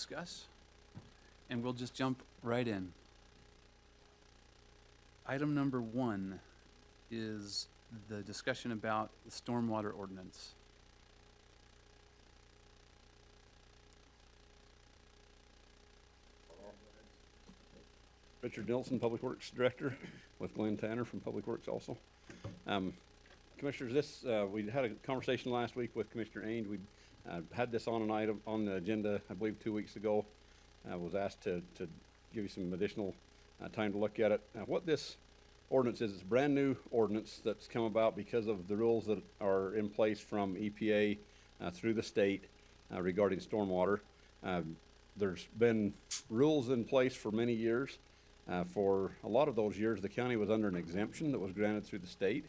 discuss, and we'll just jump right in. Item number 1 is the discussion about the stormwater ordinance. Richard Nilsson, Public Works Director, with Glenn Tanner from Public Works also. Commissioners, we had a conversation last week with Commissioner Ainge. We had this on an item on the agenda, I believe 2 weeks ago. I was asked to give you some additional time to look at it. What this ordinance is, it's a brand new ordinance that's come about because of the rules that are in place from EPA through the state regarding stormwater. There's been rules in place for many years. For a lot of those years, the county was under an exemption that was granted through the state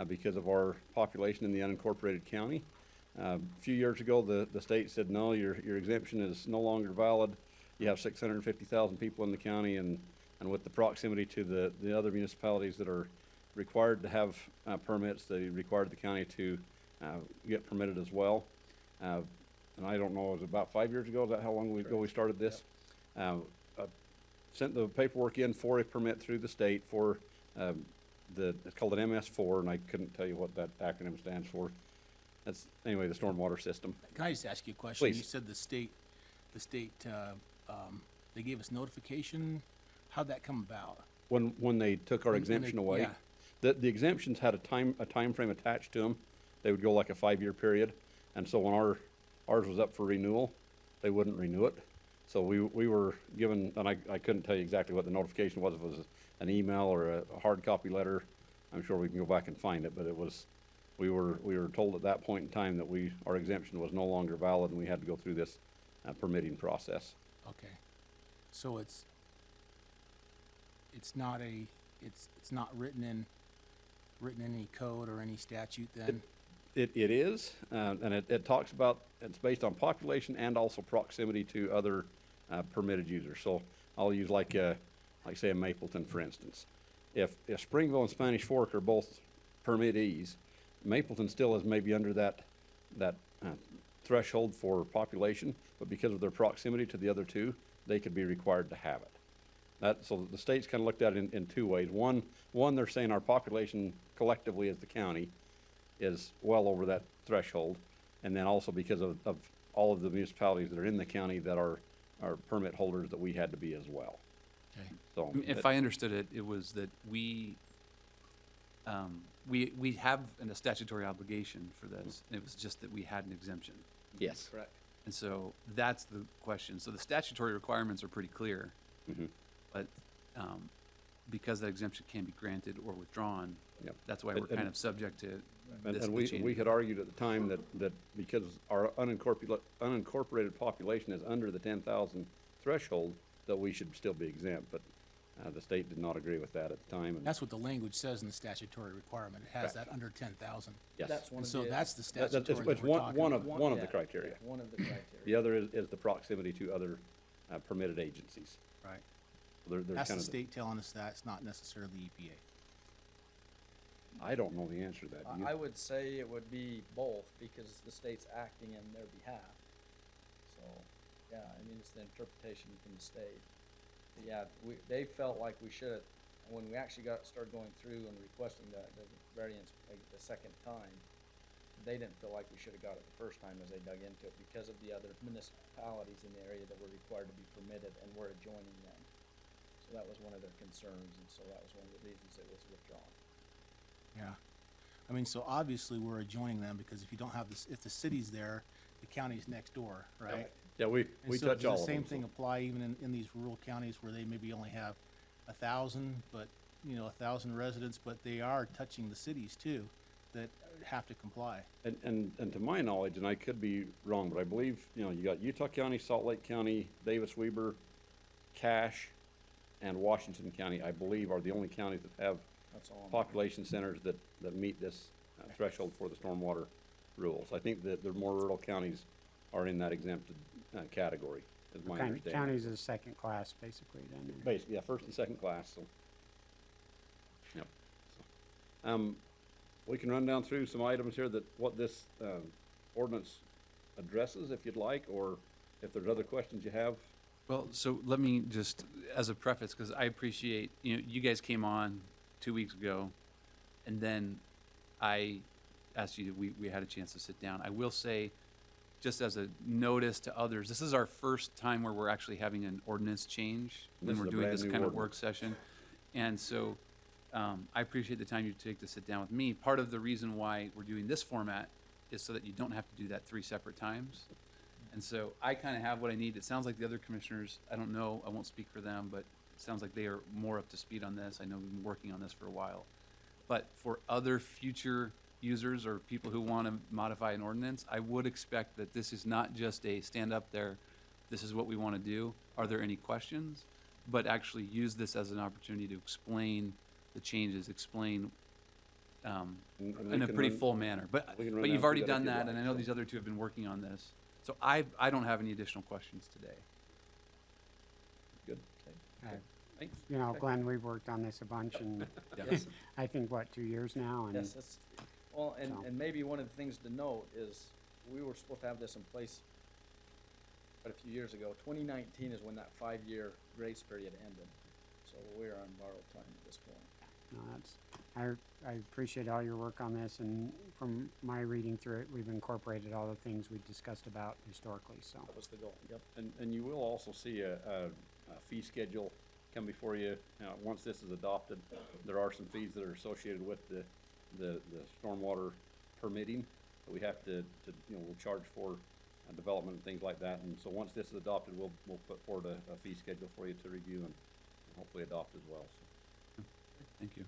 because of our population in the unincorporated county. A few years ago, the state said, no, your exemption is no longer valid. You have 650,000 people in the county, and with the proximity to the other municipalities that are required to have permits, they required the county to get permitted as well. And I don't know, it was about 5 years ago, is that how long ago we started this? Sent the paperwork in for a permit through the state for it's called an MS4, and I couldn't tell you what that acronym stands for. That's, anyway, the stormwater system. Can I just ask you a question? Please. You said the state, they gave us notification. How'd that come about? When they took our When they- exemption away, yeah. the exemptions had a time frame attached to them. They would go like a 5-year period, and so when ours was up for renewal, they wouldn't renew it. So we were given, and I couldn't tell you exactly what the notification was, if it was an email or a hard copy letter. I'm sure we can go back and find it, but it was, we were told at that point in time that our exemption was no longer valid, and we had to go through this permitting process. Okay. So it's not written in any code or any statute then? It is, and it talks about, it's based on population and also proximity to other permitted users. So I'll use like say a Mapleton, for instance. If Springville and Spanish Fork are both permittees, Mapleton still is maybe under that threshold for population, but because of their proximity to the other two, they could be required to have it. So the state's kind of looked at it in 2 ways. One, they're saying our population collectively as the county is well over that threshold, and then also because of all of the municipalities that are in the county that are permit holders, that we had to be as well. Okay. So If I understood it, it was that we have a statutory obligation for this, and it was just that we had an exemption. yes, Correct. And so that's the question. So the statutory requirements are pretty clear, Mhm. but because that exemption can be granted or withdrawn, Yep. that's why we're And- kind of subject to and, this. and the change. we had argued at the time that because our unincorporated population is under the 10,000 threshold, that we should still be exempt, but the state did not agree with that at the time. And That's what the language says in the statutory requirement. It has Correct. that under 10,000. yes, That's one And of so the. that's the That- statutory it's that we're one talking of about. one of the yeah, criteria. One of the criteria. The other is the proximity to other permitted agencies. Right. There's That's kind the of state telling us that. It's not necessarily E EPA. I don't know the answer to that. Do you? I would say it would be both, because the state's acting in their behalf. So, yeah, I mean, it's the interpretation from the state. But yeah, they felt like we should, when we actually started going through and requesting the variance like the second time, they didn't feel like we should have got it the first time as they dug into it, because of the other municipalities in the area that were required to be permitted, and we're adjoining them. So that was one of their concerns, and so that was one of the reasons it was withdrawn. Yeah. I mean, so obviously we're adjoining them because if you don't have this, if the city's there, the county's next door, right? Yeah, we And so touch all does of the them. same thing apply even in these rural counties where they maybe only have 1,000, but, 1,000 residents, but they are touching the cities too that have to comply? And to my knowledge, and I could be wrong, but I believe, you got Utah County, Salt Lake County, Davis, Weber, Cache, and Washington County, I believe, are the only counties that have That's all. population centers that meet this threshold for the stormwater rules. I think that the more rural counties are in that exempted category, is my understanding. Counties is second class, basically, then. Basically, yeah, first and second class, so. Yep. So, we can run down through some items here that, what this ordinance addresses, if you'd like, or If there's other questions you have, Well, so let me just, as a preface, because I appreciate, you guys came on 2 weeks ago, and then I asked you, we had a chance to sit down. I will say, just as a notice to others, this is our first time where we're actually having an ordinance change when This we're is a doing this brand-new kind of work ordinance. session. And so, I appreciate the time you take to sit down with me. Part of the reason why we're doing this format is so that you don't have to do that 3 separate times. And so I kind of have what I need. It sounds like the other commissioners, I don't know, I won't speak for them, but it sounds like they are more up to speed on this. I know we've been working on this for a while. But for other future users or people who want to modify an ordinance, I would expect that this is not just a stand up there, this is what we want to do. Are there any questions? But actually use this as an opportunity to explain the changes, explain and we in a can pretty run- full manner. But we can run you've down already through that if done you'd that, like, and I know so. these other two have been working on this. So I don't have any additional questions today. Good. Uh, Thanks. You know, Okay. Glenn, we've worked on this a bunch and Yes. I think, what, 2 years now? And Yes, it's, well, So- and maybe one of the things to note is, we were supposed to have this in place quite a few years ago. 2019 is when that 5-year grace period ended, so we're on borrowed time at this point. no, I appreciate all your work on this, and from my reading through it, we've incorporated all the things we discussed about historically, so. That was the goal, yep. And you will also see a fee schedule come before you. Once this is adopted, there are some fees that are associated with the stormwater permitting that we have to, we'll charge for development and things like that. And so once this is adopted, we'll put forward a fee schedule for you to review and hopefully adopt as well. So. Thank you.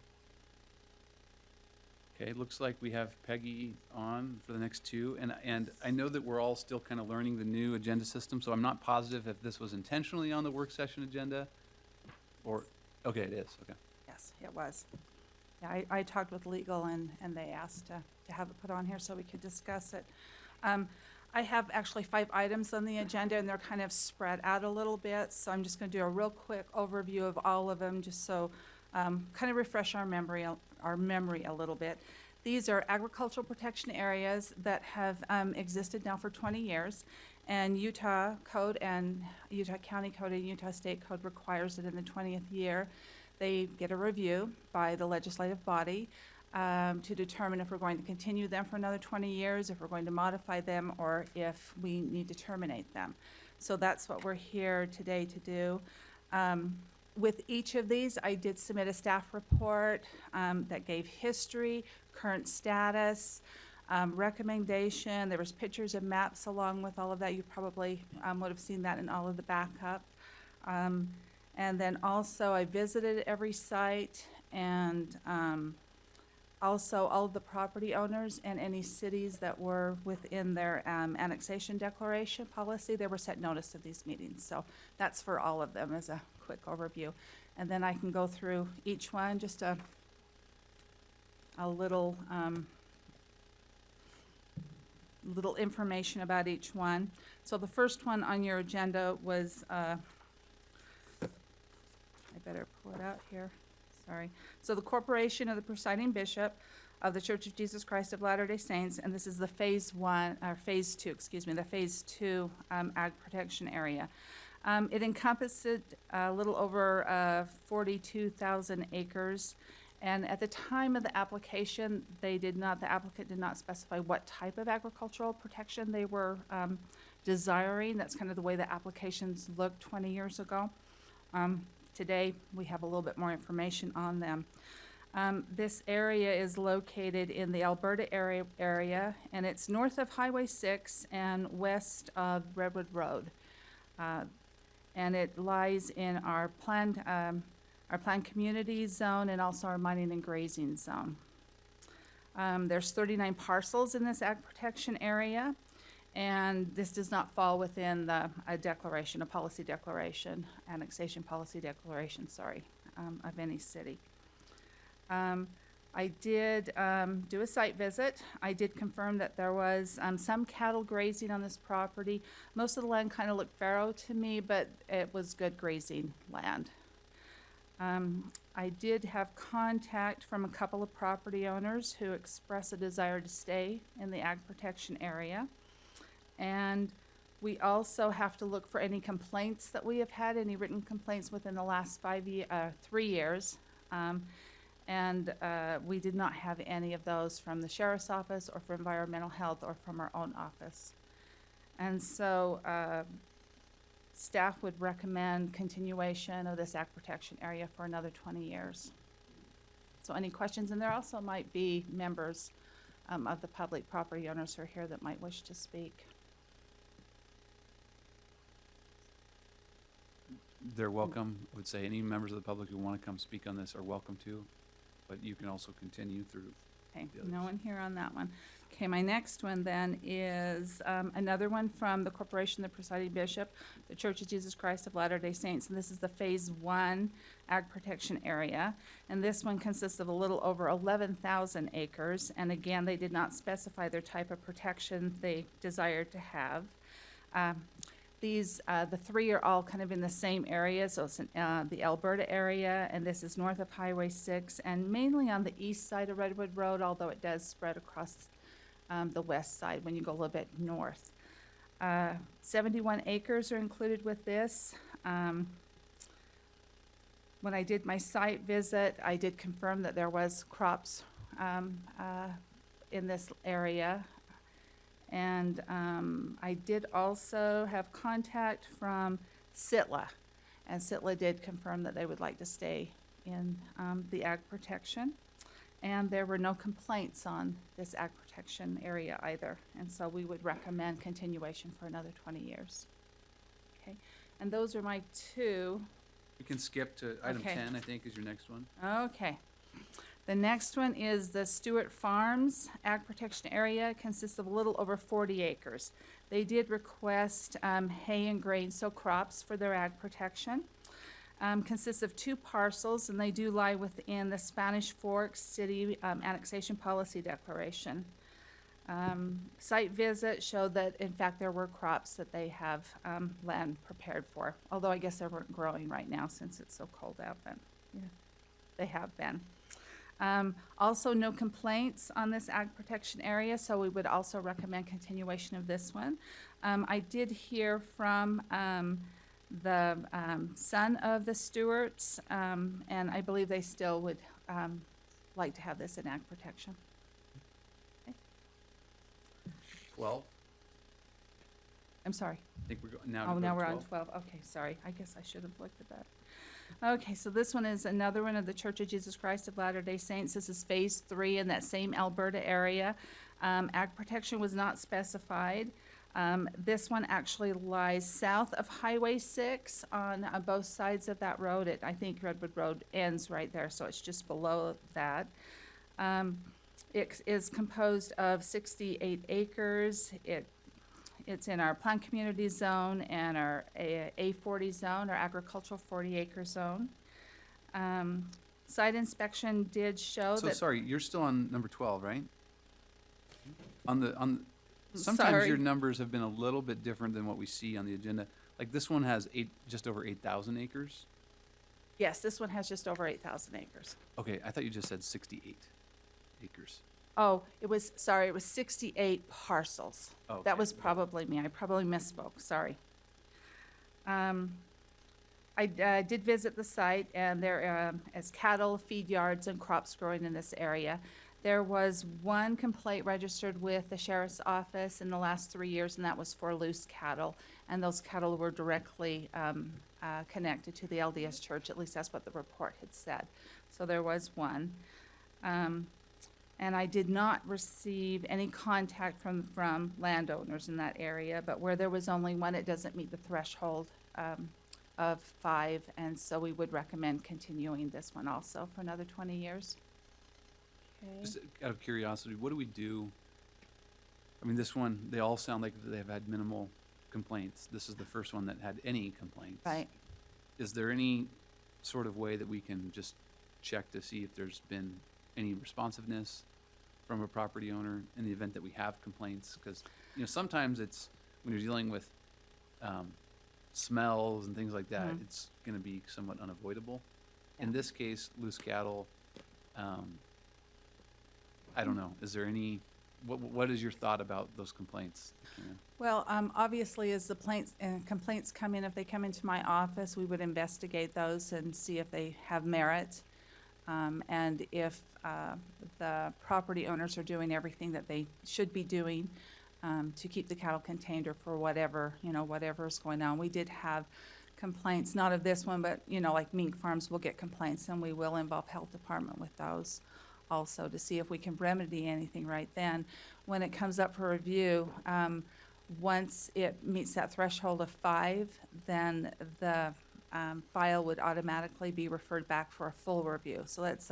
Okay, looks like we have Peggy on for the next two, and I know that we're all still kind of learning the new agenda system, so I'm not positive if this was intentionally on the work session agenda, or, okay, it is, okay. Yes, it was. Yeah, I talked with legal and they asked to have it put on here so we could discuss it. I have actually 5 items on the agenda and they're kind of spread out a little bit, so I'm just gonna do a real quick overview of all of them, just so, kind of refresh our memory a little bit. These are agricultural protection areas that have existed now for 20 years. And Utah code and Utah County code and Utah State code requires that in the 20th year, they get a review by the legislative body to determine if we're going to continue them for another 20 years, if we're going to modify them, or if we need to terminate them. So that's what we're here today to do. With each of these, I did submit a staff report that gave history, current status, recommendation. There was pictures and maps along with all of that. You probably would have seen that in all of the backup. And then also I visited every site, and also all of the property owners and any cities that were within their annexation declaration policy, they were set notice of these meetings. So that's for all of them as a quick overview. And then I can go through each one, just a little little information about each one. So the first one on your agenda was, I better pull it out here, sorry. So the corporation of the presiding bishop of the Church of Jesus Christ of Latter-day Saints, and this is the phase 2, the phase 2 ag protection area. It encompassed a little over 42,000 acres. And at the time of the application, the applicant did not specify what type of agricultural protection they were desiring. That's kind of the way the applications looked 20 years ago. Today, we have a little bit more information on them. This area is located in the Alberta area, and it's north of Highway 6 and west of Redwood Road. And it lies in our planned community zone and also our mining and grazing zone. There's 39 parcels in this ag protection area, and this does not fall within a policy declaration, annexation policy declaration, of any city. I did do a site visit. I did confirm that there was some cattle grazing on this property. Most of the land kind of looked fallow to me, but it was good grazing land. I did have contact from a couple of property owners who expressed a desire to stay in the ag protection area. And We also have to look for any complaints that we have had, any written complaints within the last 3 years. And we did not have any of those from the sheriff's office or from environmental health or from our own office. And so staff would recommend continuation of this ag protection area for another 20 years. So any questions? And there also might be members of the public property owners who are here that might wish to speak. They're welcome. I would say any members of the public who want to come speak on this are welcome to, but you can also continue through. Okay, The no others. one here on that one. Okay, my next one then is another one from the corporation, the presiding bishop, the Church of Jesus Christ of Latter-day Saints, and this is the Phase 1 Ag Protection Area. And this one consists of a little over 11,000 acres, and again, they did not specify their type of protection they desired to have. The three are all kind of in the same area, so it's the Alberta area, and this is north of Highway 6, and mainly on the east side of Redwood Road, although it does spread across the west side when you go a little bit north. 71 acres are included with this. When I did my site visit, I did confirm that there was crops in this area. And I did also have contact from Sitla, and Sitla did confirm that they would like to stay in the ag protection. And there were no complaints on this ag protection area either, and so we would recommend continuation for another 20 years. Okay, and those are my two. We can skip to item Okay. 10, I think, is your next one. Okay. The next one is the Stewart Farms Ag Protection Area. It consists of a little over 40 acres. They did request hay and grain, so crops for their ag protection. Consists of 2 parcels, and they do lie within the Spanish Fork City Annexation Policy Declaration. Site visit showed that, in fact, there were crops that they have land prepared for, although I guess they weren't growing right now since it's so cold out, but yeah, they have been. Also, no complaints on this ag protection area, so we would also recommend continuation of this one. I did hear from the son of the Stewarts, and I believe they still would like to have this in ag protection. 12. I'm sorry. I think we're now. Oh, to now go we're to on 12. Okay, sorry. I guess I should have looked at that. Okay, so this one is another one of the Church of Jesus Christ of Latter-day Saints. This is Phase 3 in that same Alberta area. Ag protection was not specified. This one actually lies south of Highway 6 on both sides of that road. I think Redwood Road ends right there, so it's just below that. It is composed of 68 acres. It's in our planned community zone and our A40 zone, our agricultural 40-acre zone. Site inspection did show So that. sorry, you're still on number 12, right? Sometimes Sorry. your numbers have been a little bit different than what we see on the agenda. Like this one has just over 8,000 acres. Yes, this one has just over 8,000 acres. Okay, I thought you just said 68 acres. Oh, it was 68 parcels. Okay. That was probably me. I probably misspoke, sorry. I did visit the site, and there is cattle, feed yards, and crops growing in this area. There was one complaint registered with the sheriff's office in the last 3 years, and that was for loose cattle. And those cattle were directly connected to the LDS Church, at least that's what the report had said. So there was one. And I did not receive any contact from landowners in that area, but where there was only one, it doesn't meet the threshold of 5, and so we would recommend continuing this one also for another 20 years. Okay. Just out of curiosity, what do we do? I mean, this one, they all sound like they've had minimal complaints. This is the first one that had any complaints. Right. Is there any sort of way that we can just check to see if there's been any responsiveness from a property owner in the event that we have complaints? Because, sometimes it's, when you're dealing with smells and things like that, Mhm. it's going to be somewhat unavoidable. In this case, loose cattle, I don't know. Is there any what is your thought about those complaints that came in? Well, obviously, as the complaints come in, if they come into my office, we would investigate those and see if they have merit. And if the property owners are doing everything that they should be doing to keep the cattle contained or for whatever, whatever's going on. We did have complaints, not of this one, but, like mink farms will get complaints, and we will involve health department with those also to see if we can remedy anything right then. When it comes up for review, once it meets that threshold of 5, then the file would automatically be referred back for a full review. So that's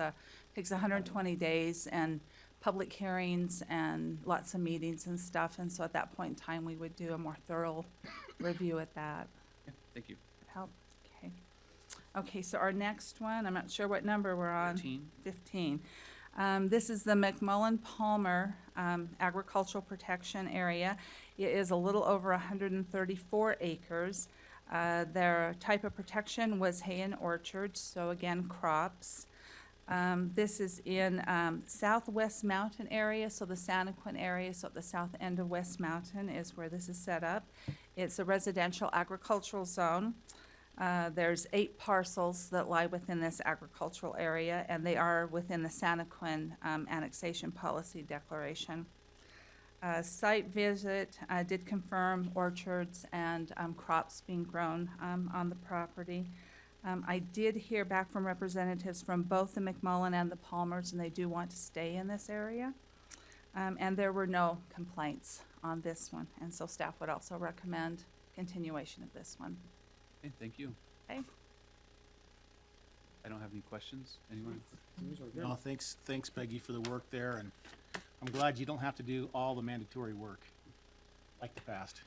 takes 120 days and public hearings and lots of meetings and stuff. And so at that point in time, we would do a more thorough review at that. Yeah, thank you. Help? Okay. Okay, so our next one, I'm not sure what number we're on. 15. This is the McMullen-Palmer Agricultural Protection Area. It is a little over 134 acres. Their type of protection was hay and orchards, so again, crops. This is in Southwest Mountain area, so the Santaquin area, so at the south end of West Mountain is where this is set up. It's a residential agricultural zone. There's 8 parcels that lie within this agricultural area, and they are within the Santaquin annexation policy declaration. Site visit did confirm orchards and crops being grown on the property. I did hear back from representatives from both the McMullen and the Palmers, and they do want to stay in this area. And there were no complaints on this one, and so staff would also recommend continuation of this one. Okay, thank you. Okay. I don't have any questions. Anyone? No, thanks, Peggy, for the work there, and I'm glad you don't have to do all the mandatory work like the past.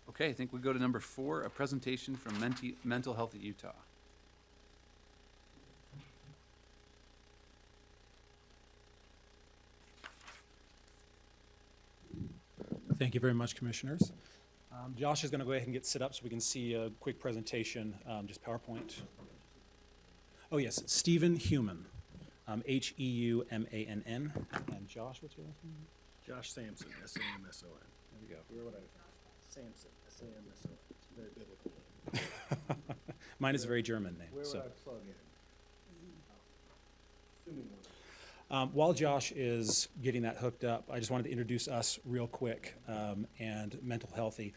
Okay, I think we go to number 4, a presentation from Mental Health at Utah. Thank you very much, Commissioners. Josh is going to go ahead and get set up so we can see a quick presentation, just PowerPoint. Oh, yes, Stephen Heumann, H-E-U-M-A-N-N. And Josh, what's your last name? Josh Sampson, S-A-M-S-O-N. There we go. Where would I? Sampson, S-A-M-S-O-N. It's a very biblical name. Mine is a very German name. Where would so. I plug in? Assuming one. While Josh is getting that hooked up, I just wanted to introduce us real quick and Mental Healthy.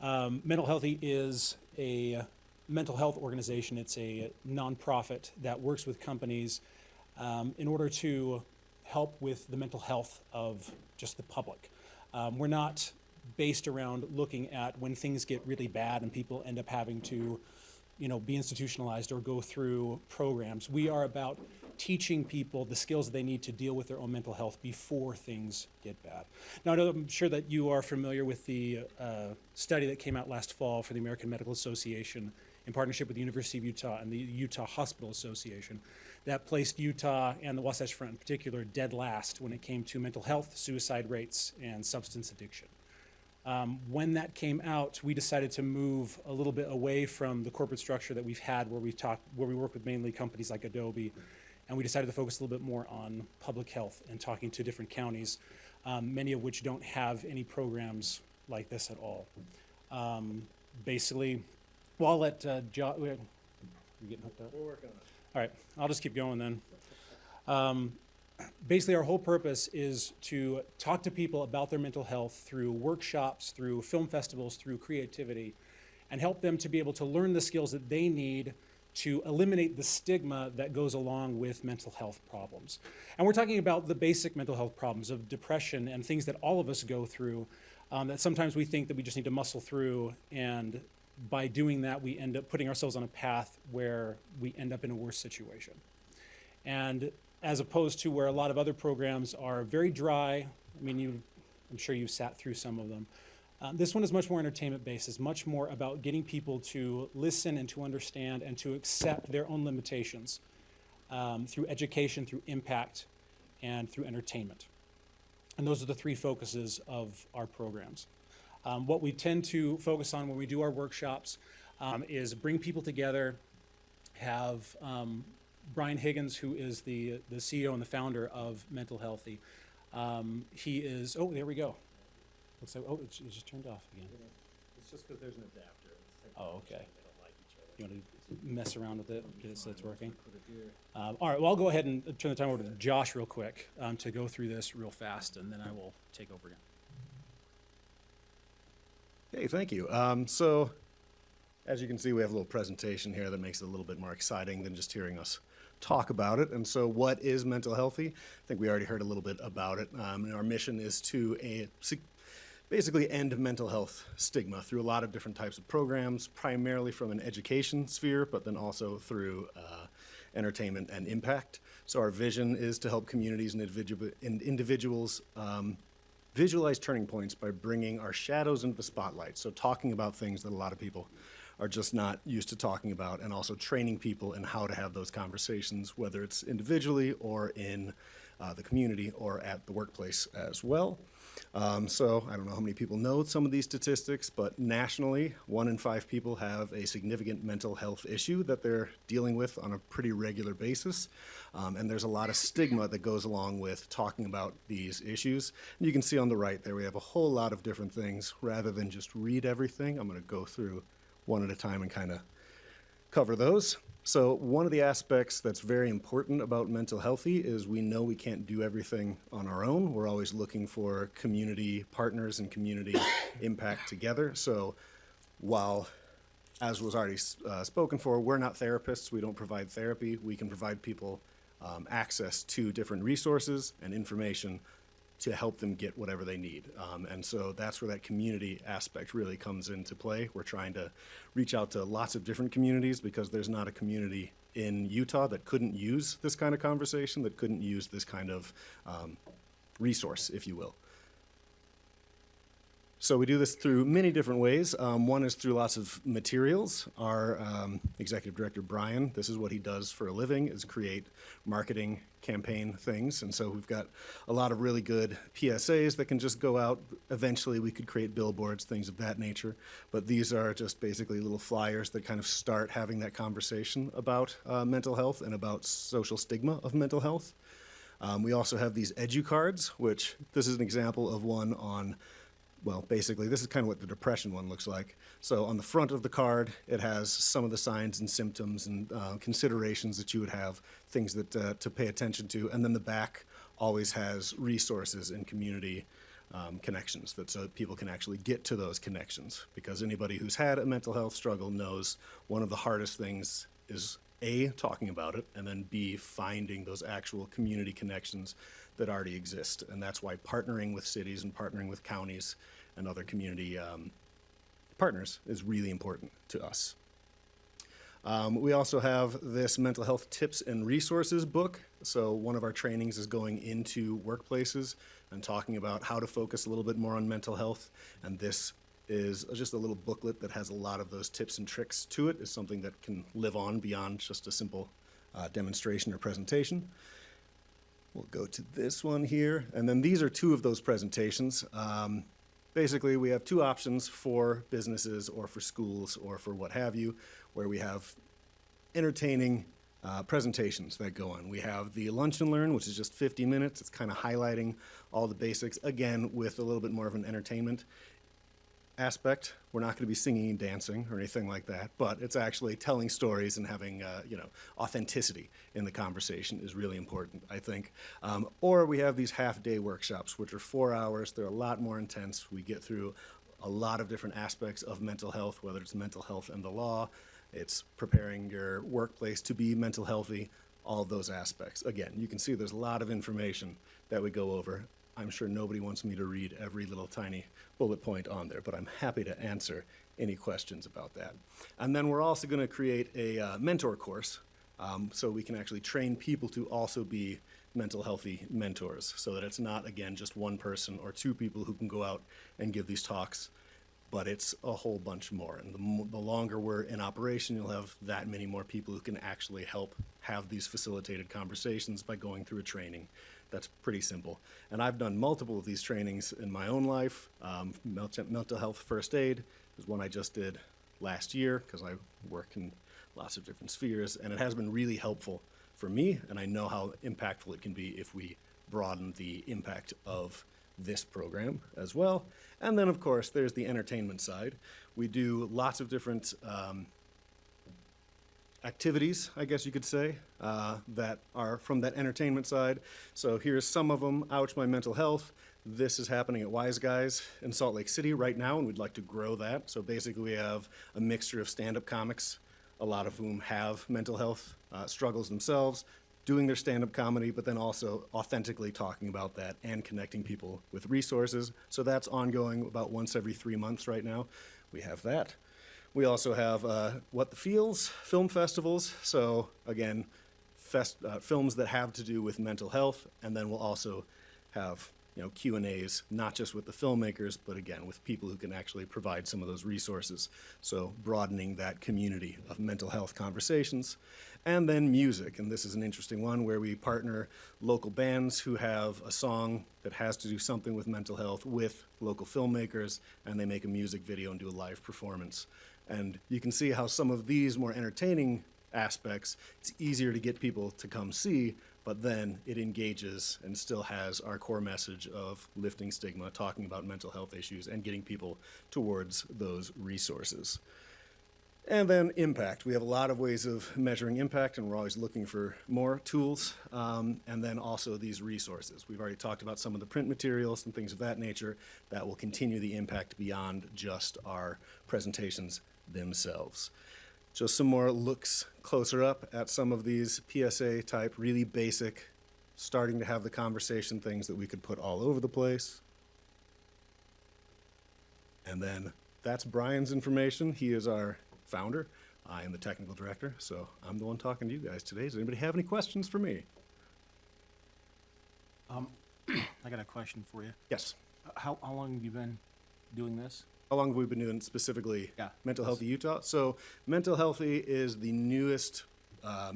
Mental Healthy is a mental health organization. It's a nonprofit that works with companies in order to help with the mental health of just the public. We're not based around looking at when things get really bad and people end up having to, be institutionalized or go through programs. We are about teaching people the skills that they need to deal with their own mental health before things get bad. Now, I'm sure that you are familiar with the study that came out last fall for the American Medical Association in partnership with the University of Utah and the Utah Hospital Association that placed Utah and the Wasatch Front in particular dead last when it came to mental health, suicide rates, and substance addiction. When that came out, we decided to move a little bit away from the corporate structure that we've had where we work with mainly companies like Adobe, and we decided to focus a little bit more on public health and talking to different counties, many of which don't have any programs like this at all. Basically, well, I'll let Josh, you're getting hooked up? We're working on it. All right, I'll just keep going then. Basically, our whole purpose is to talk to people about their mental health through workshops, through film festivals, through creativity, and help them to be able to learn the skills that they need to eliminate the stigma that goes along with mental health problems. And we're talking about the basic mental health problems of depression and things that all of us go through that sometimes we think that we just need to muscle through, and by doing that, we end up putting ourselves on a path where we end up in a worse situation. And as opposed to where a lot of other programs are very dry, I mean, I'm sure you've sat through some of them. This one is much more entertainment-based. It's much more about getting people to listen and to understand and to accept their own limitations through education, through impact, and through entertainment. And those are the 3 focuses of our programs. What we tend to focus on when we do our workshops is bring people together, have Brian Higgins, who is the CEO and the founder of Mental Healthy, He is, oh, there we go. Looks like, oh, it just turned off again. It's just because there's an adapter. It's Oh, okay. They don't like each other. You want to mess around with it, get it so it's working? Put it here. All right, well, I'll go ahead and turn the time over to Josh real quick to go through this real fast, and then I will take over again. Hey, thank you. So, as you can see, we have a little presentation here that makes it a little bit more exciting than just hearing us talk about it. And so, what is mental healthy? I think we already heard a little bit about it. And our mission is to basically end mental health stigma through a lot of different types of programs, primarily from an education sphere, but then also through entertainment and impact. So, our vision is to help communities and individuals visualize turning points by bringing our shadows into the spotlight. So talking about things that a lot of people are just not used to talking about, and also training people in how to have those conversations, whether it's individually or in the community or at the workplace as well. So I don't know how many people know some of these statistics, but nationally, 1 in 5 people have a significant mental health issue that they're dealing with on a pretty regular basis. And there's a lot of stigma that goes along with talking about these issues. And you can see on the right there, we have a whole lot of different things. Rather than just read everything, I'm going to go through one at a time and kind of cover those. So one of the aspects that's very important about mental healthy is we know we can't do everything on our own. We're always looking for community partners and community impact together. So while, as was already spoken for, we're not therapists, we don't provide therapy, we can provide people access to different resources and information to help them get whatever they need. And so that's where that community aspect really comes into play. We're trying to reach out to lots of different communities because there's not a community in Utah that couldn't use this kind of conversation, that couldn't use this kind of resource, if you will. So we do this through many different ways. One is through lots of materials. Our executive director, Brian, this is what he does for a living, is create marketing campaign things. And so we've got a lot of really good PSAs that can just go out. Eventually we could create billboards, things of that nature. But these are just basically little flyers that kind of start having that conversation about mental health and about social stigma of mental health. We also have these edu-cards, which this is an example of one on, well, basically, this is kind of what the depression one looks like. So on the front of the card, it has some of the signs and symptoms and considerations that you would have, things that to pay attention to. And then the back always has resources and community connections that so that people can actually get to those connections. Because anybody who's had a mental health struggle knows one of the hardest things is A, talking about it, and then B, finding those actual community connections that already exist. And that's why partnering with cities and partnering with counties and other community partners is really important to us. We also have this mental health tips and resources book. So one of our trainings is going into workplaces and talking about how to focus a little bit more on mental health. And this is just a little booklet that has a lot of those tips and tricks to it. It's something that can live on beyond just a simple demonstration or presentation. We'll go to this one here. And then these are 2 of those presentations. Basically, we have 2 options for businesses or for schools or for what have you, where we have entertaining presentations that go on. We have the Lunch and Learn, which is just 50 minutes. It's kind of highlighting all the basics, again, with a little bit more of an entertainment aspect. We're not going to be singing and dancing or anything like that, but it's actually telling stories and having, authenticity in the conversation is really important, I think. Or we have these half-day workshops, which are 4 hours. They're a lot more intense. We get through a lot of different aspects of mental health, whether it's mental health and the law, it's preparing your workplace to be mental healthy, all of those aspects. Again, you can see there's a lot of information that we go over. I'm sure nobody wants me to read every little tiny bullet point on there, but I'm happy to answer any questions about that. And then we're also going to create a mentor course so we can actually train people to also be mental healthy mentors so that it's not, again, just one person or 2 people who can go out and give these talks, but it's a whole bunch more. And the longer we're in operation, you'll have that many more people who can actually help have these facilitated conversations by going through a training. That's pretty simple. And I've done multiple of these trainings in my own life. Mental health first aid is one I just did last year because I work in lots of different spheres, and it has been really helpful for me, and I know how impactful it can be if we broaden the impact of this program as well. And then, of course, there's the entertainment side. We do lots of different activities, I guess you could say, that are from that entertainment side. So here's some of them. Ouch, my mental health. This is happening at Wise Guys in Salt Lake City right now, and we'd like to grow that. So basically we have a mixture of stand-up comics, a lot of whom have mental health struggles themselves, doing their stand-up comedy, but then also authentically talking about that and connecting people with resources. So that's ongoing about once every 3 months right now. We have that. We also have What the Feels film festivals. So again, films that have to do with mental health, and then we'll also have Q&As, not just with the filmmakers, but again, with people who can actually provide some of those resources. So broadening that community of mental health conversations. And then music, and this is an interesting one where we partner local bands who have a song that has to do something with mental health with local filmmakers, and they make a music video and do a live performance. And you can see how some of these more entertaining aspects, it's easier to get people to come see, but then it engages and still has our core message of lifting stigma, talking about mental health issues, and getting people towards those resources. And then impact. We have a lot of ways of measuring impact, and we're always looking for more tools. And then also these resources. We've already talked about some of the print materials and things of that nature that will continue the impact beyond just our presentations themselves. Just some more looks closer up at some of these PSA type, really basic, starting to have the conversation things that we could put all over the place. And then that's Brian's information. He is our founder. I am the technical director, so I'm the one talking to you guys today. Does anybody have any questions for me? I got a question for you. Yes. How long have you been doing this? How long have we been doing specifically Yeah. Mental Healthy Utah? So Mental Healthy is the newest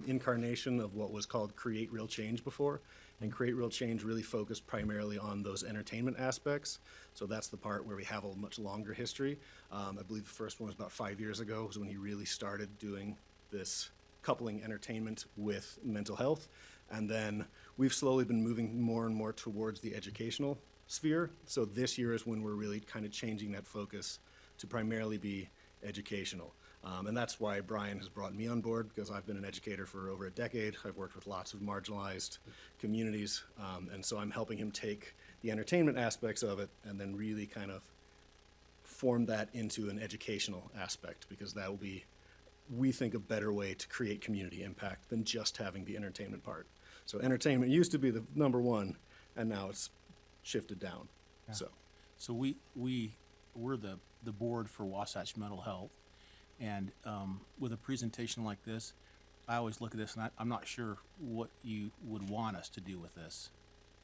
incarnation of what was called Create Real Change before. And Create Real Change really focused primarily on those entertainment aspects. So that's the part where we have a much longer history. I believe the first one was about 5 years ago, was when he really started doing this coupling entertainment with mental health. And then we've slowly been moving more and more towards the educational sphere. So this year is when we're really kind of changing that focus to primarily be educational. And that's why Brian has brought me on board, because I've been an educator for over a decade. I've worked with lots of marginalized communities. And so I'm helping him take the entertainment aspects of it and then really kind of form that into an educational aspect, because that will be, we think, a better way to create community impact than just having the entertainment part. So entertainment used to be the number one, and now it's shifted down. Yeah. So We're the board for Wasatch Mental Health, and with a presentation like this, I always look at this and I'm not sure what you would want us to do with this.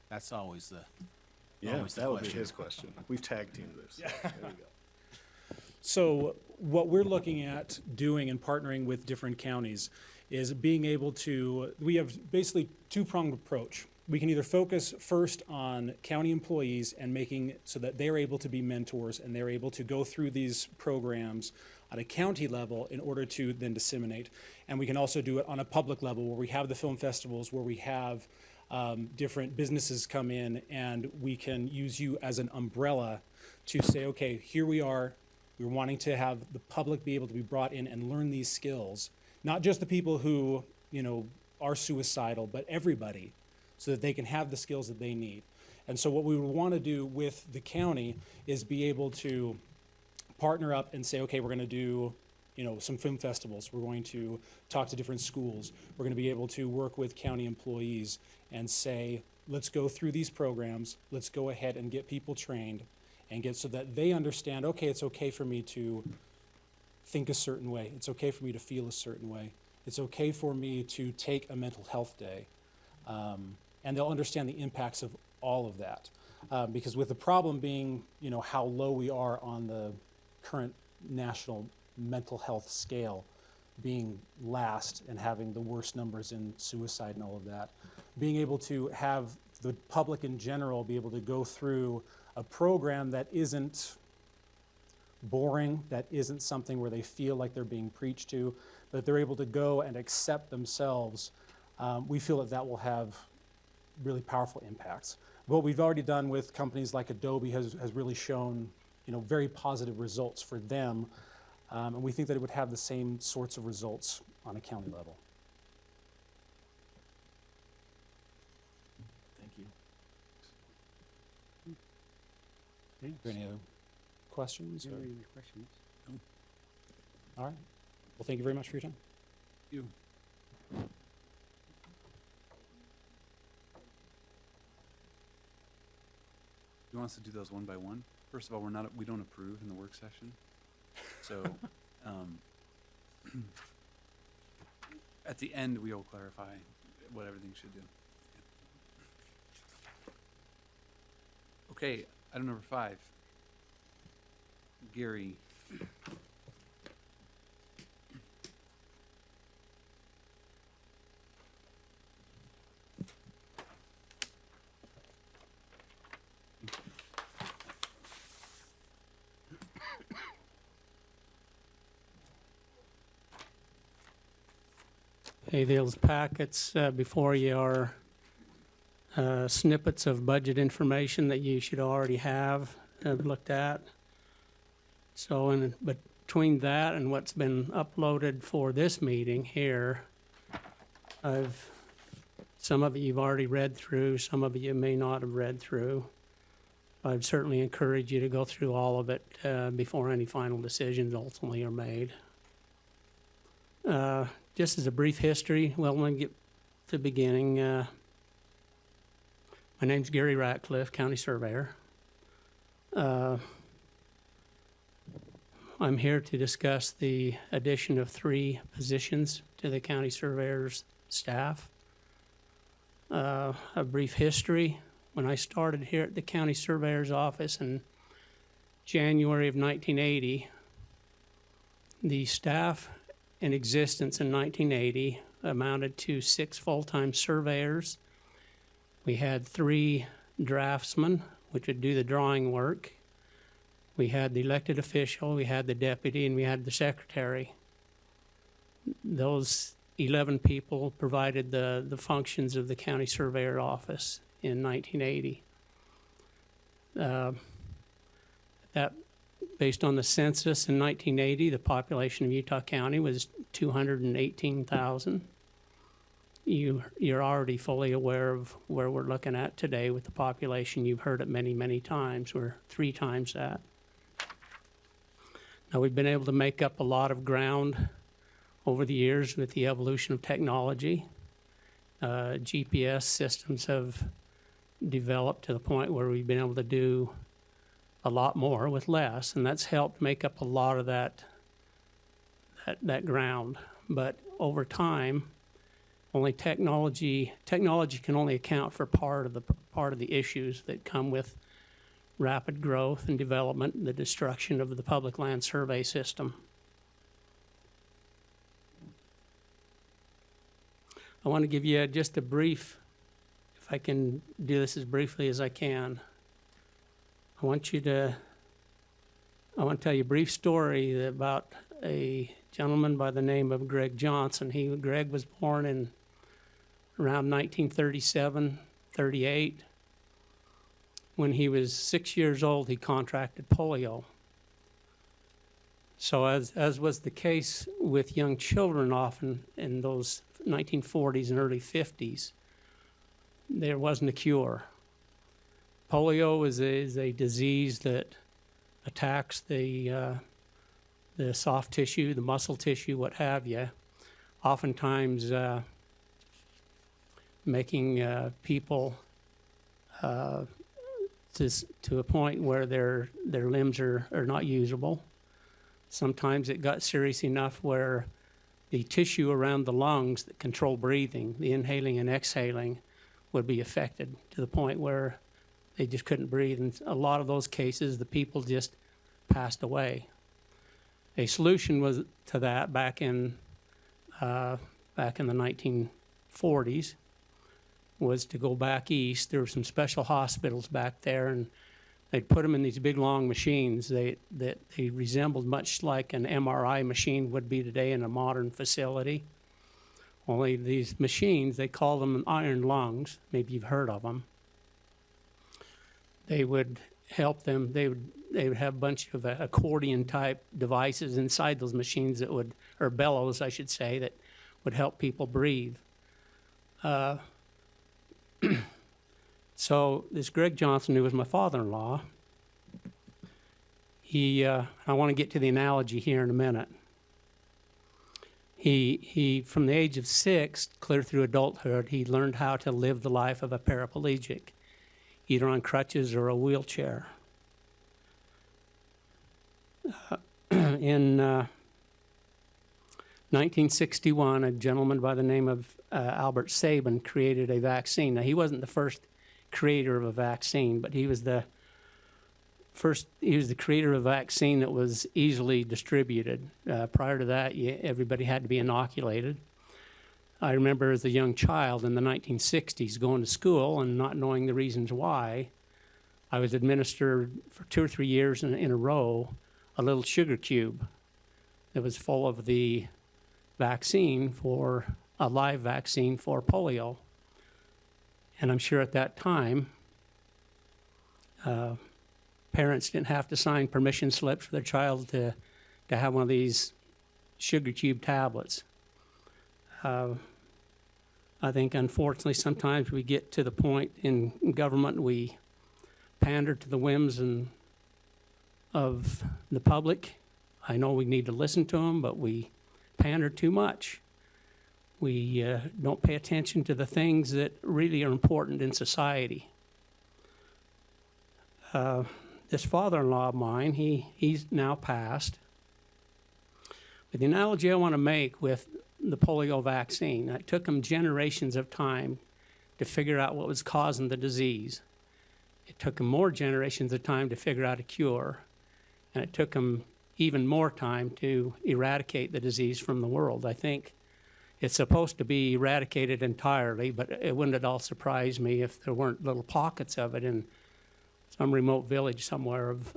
That's always the always the that would be question. his question. We've tag teamed this. Yeah. There we go. So what we're looking at doing and partnering with different counties is being able to, we have basically two-pronged approach. We can either focus first on county employees and making so that they're able to be mentors and they're able to go through these programs on a county level in order to then disseminate. And we can also do it on a public level where we have the film festivals, where we have different businesses come in, and we can use you as an umbrella to say, okay, here we are. We're wanting to have the public be able to be brought in and learn these skills, not just the people who, are suicidal, but everybody, so that they can have the skills that they need. And so what we would want to do with the county is be able to partner up and say, okay, we're going to do, some film festivals. We're going to talk to different schools. We're going to be able to work with county employees and say, let's go through these programs. Let's go ahead and get people trained and get so that they understand, okay, it's okay for me to think a certain way. It's okay for me to feel a certain way. It's okay for me to take a mental health day. And they'll understand the impacts of all of that. Because with the problem being, how low we are on the current national mental health scale, being last and having the worst numbers in suicide and all of that, being able to have the public in general be able to go through a program that isn't boring, that isn't something where they feel like they're being preached to, but they're able to go and accept themselves, we feel that will have really powerful impacts. What we've already done with companies like Adobe has really shown, very positive results for them. And we think that it would have the same sorts of results on a county level. Thank you. Thanks. Are there any other questions? Do you or- have any questions? All right. Well, thank you very much for your time. You. You want us to do those one by one? First of all, we don't approve in the work session. So, at the end, we will clarify what everything should do. Okay, item number 5. Gary. Hey, those packets before you are snippets of budget information that you should already have looked at. So, between that and what's been uploaded for this meeting here, some of it you've already read through, some of it you may not have read through. I'd certainly encourage you to go through all of it before any final decisions ultimately are made. Just as a brief history, well, let me get to the beginning. My name's Gary Ratcliffe, County Surveyor. I'm here to discuss the addition of 3 positions to the County Surveyor's staff. A brief history. When I started here at the County Surveyor's office in January of 1980, the staff in existence in 1980 amounted to 6 full-time surveyors. We had 3 draftsmen, which would do the drawing work. We had the elected official, we had the deputy, and we had the secretary. Those 11 people provided the functions of the county surveyor office in 1980. That Based on the census in 1980, the population of Utah County was 218,000. You're already fully aware of where we're looking at today with the population. You've heard it many, many times. We're 3 times that. Now, we've been able to make up a lot of ground over the years with the evolution of technology. GPS systems have developed to the point where we've been able to do a lot more with less, and that's helped make up a lot of that ground. But over time, only technology can only account for part of the issues that come with rapid growth and development, the destruction of the public land survey system. I want to give you just a brief, if I can do this as briefly as I can. I want to tell you a brief story about a gentleman by the name of Greg Johnson. Greg was born in around 1937, 38. When he was 6 years old, he contracted polio. So as was the case with young children often in those 1940s and early 50s, there wasn't a cure. Polio is a disease that attacks the soft tissue, the muscle tissue, what have you, oftentimes making people to a point where their limbs are not usable. Sometimes it got serious enough where the tissue around the lungs that control breathing, the inhaling and exhaling, would be affected to the point where they just couldn't breathe. In a lot of those cases, the people just passed away. A solution was to that back in the 1940s was to go back east. There were some special hospitals back there, and they'd put them in these big long machines that they resembled much like an MRI machine would be today in a modern facility, Only these machines, they call them iron lungs. Maybe you've heard of them. They would help them. They would have a bunch of accordion type devices inside those machines that would, or bellows, I should say, that would help people breathe. So this Greg Johnson, who was my father-in-law, I want to get to the analogy here in a minute. He, from the age of 6, clear through adulthood, he learned how to live the life of a paraplegic, either on crutches or a wheelchair. In 1961, a gentleman by the name of Albert Sabin created a vaccine. Now, he wasn't the first creator of a vaccine, but he was the creator of a vaccine that was easily distributed. Prior to that, everybody had to be inoculated. I remember as a young child in the 1960s going to school and not knowing the reasons why. I was administered for 2 or 3 years in a row a little sugar cube that was full of the vaccine for a live vaccine for polio. And I'm sure at that time, parents didn't have to sign permission slips for their child to have one of these sugar cube tablets. I think, unfortunately, sometimes we get to the point in government we pander to the whims of the public. I know we need to listen to them, but we pander too much. We don't pay attention to the things that really are important in society. This father-in-law of mine, he's now passed. But the analogy I want to make with the polio vaccine, it took him generations of time to figure out what was causing the disease. It took him more generations of time to figure out a cure. And it took him even more time to eradicate the disease from the world. I think it's supposed to be eradicated entirely, but it wouldn't at all surprise me if there weren't little pockets of it in some remote village somewhere of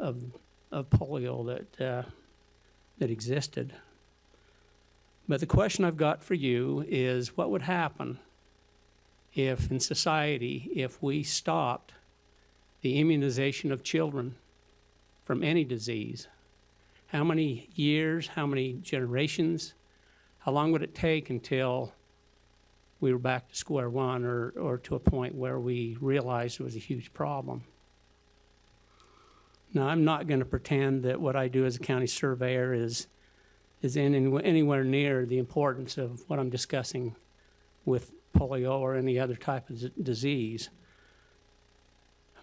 polio that existed. But the question I've got for you is, what would happen if in society, if we stopped the immunization of children from any disease? How many years, how many generations, how long would it take until we were back to square one or to a point where we realized it was a huge problem? Now, I'm not going to pretend that what I do as a county surveyor is anywhere near the importance of what I'm discussing with polio or any other type of disease.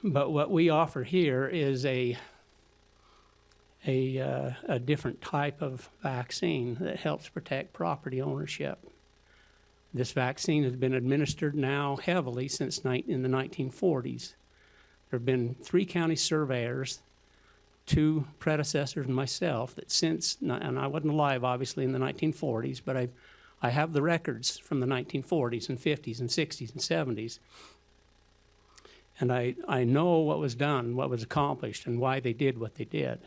But what we offer here is a different type of vaccine that helps protect property ownership. This vaccine has been administered now heavily since in the 1940s. There have been 3 county surveyors, 2 predecessors and myself, that since, and I wasn't alive obviously in the 1940s, but I have the records from the 1940s and 50s and 60s and 70s. And I know what was done, what was accomplished, and why they did what they did.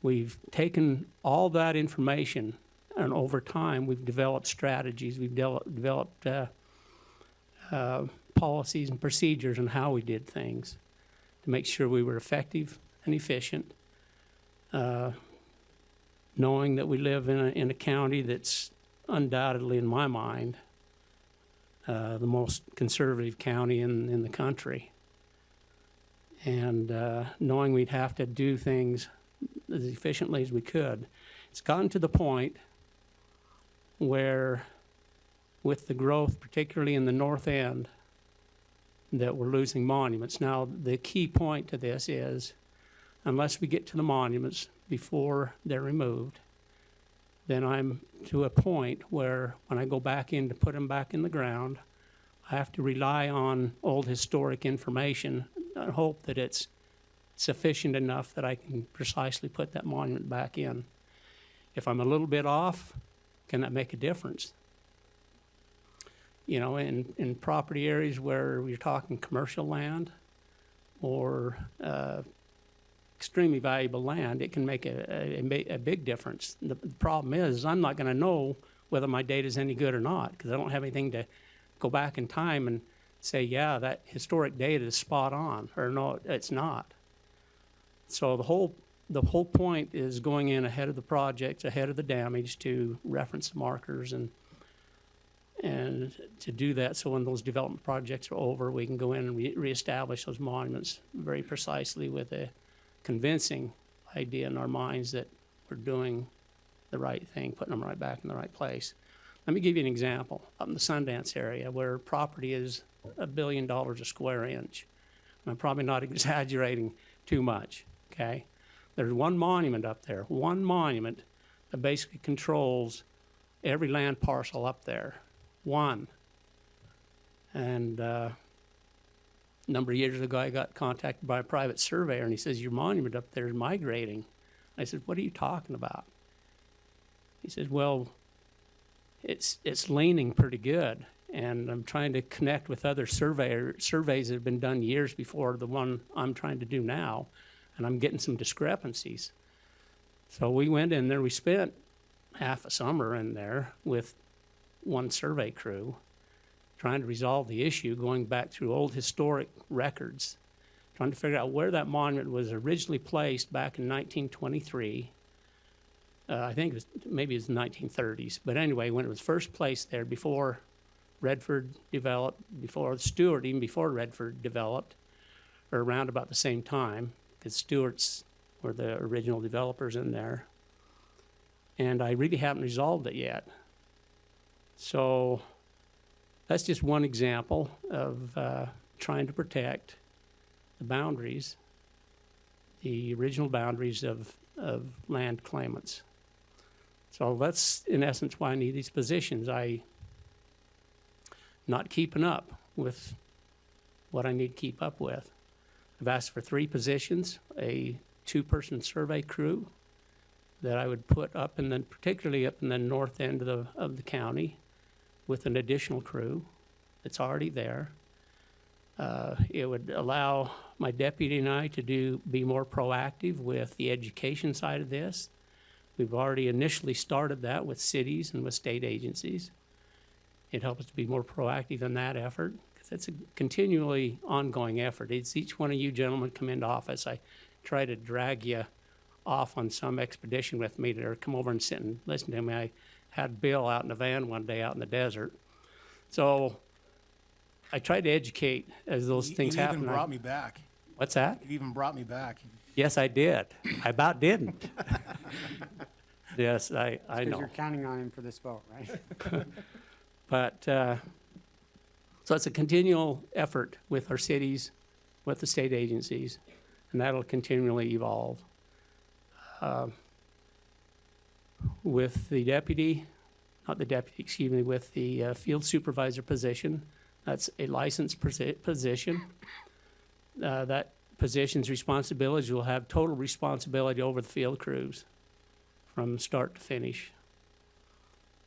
We've taken all that information, and over time we've developed strategies, we've developed policies and procedures on how we did things to make sure we were effective and efficient, knowing that we live in a county that's undoubtedly, in my mind, the most conservative county in the country. And knowing we'd have to do things as efficiently as we could. It's gotten to the point where, with the growth, particularly in the north end, that we're losing monuments. Now, the key point to this is, unless we get to the monuments before they're removed, then I'm to a point where when I go back in to put them back in the ground, I have to rely on old historic information and hope that it's sufficient enough that I can precisely put that monument back in. If I'm a little bit off, can that make a difference? You know, in property areas where you're talking commercial land or extremely valuable land, it can make a big difference. The problem is I'm not going to know whether my data's any good or not, because I don't have anything to go back in time and say, yeah, that historic data is spot on, or no, it's not. So the whole point is going in ahead of the project, ahead of the damage, to reference the markers and to do that, so when those development projects are over, we can go in and reestablish those monuments very precisely with a convincing idea in our minds that we're doing the right thing, putting them right back in the right place. Let me give you an example. Up in the Sundance area, where property is $1 billion a square inch, and I'm probably not exaggerating too much, okay? There's one monument up there, one monument that basically controls every land parcel up there. One. And a number of years ago, I got contacted by a private surveyor, and he says, your monument up there is migrating. I said, what are you talking about? He said, well, it's leaning pretty good, and I'm trying to connect with other surveys that have been done years before the one I'm trying to do now, and I'm getting some discrepancies. So we went in there, we spent half a summer in there with one survey crew trying to resolve the issue, going back through old historic records, trying to figure out where that monument was originally placed back in 1923. I think maybe it was the 1930s, but anyway, when it was first placed there, before Redford developed, before Stewart, even before Redford developed, or around about the same time, because Stewart's were the original developers in there. And I really haven't resolved it yet. So that's just one example of trying to protect the boundaries, the original boundaries of land claimants. So that's, in essence, why I need these positions. I'm not keeping up with what I need to keep up with. I've asked for 3 positions, a 2-person survey crew that I would put up, and then particularly up in the north end of the county, with an additional crew that's already there. It would allow my deputy and I to be more proactive with the education side of this. We've already initially started that with cities and with state agencies. It helps us to be more proactive in that effort, because it's a continually ongoing effort. It's each one of you gentlemen come into office, I try to drag you off on some expedition with me, or come over and sit and listen to me. I had Bill out in a van one day out in the desert. So I tried to educate as those things happen. You even brought me back. What's that? You even brought me back. Yes, I did. I about didn't. Yes, I Because know. you're counting on him for this vote, right? But, so it's a continual effort with our cities, with the state agencies, and that'll continually evolve. With the deputy, not the deputy, excuse me, with the field supervisor position, that's a licensed position. That position's responsibilities will have total responsibility over the field crews from start to finish.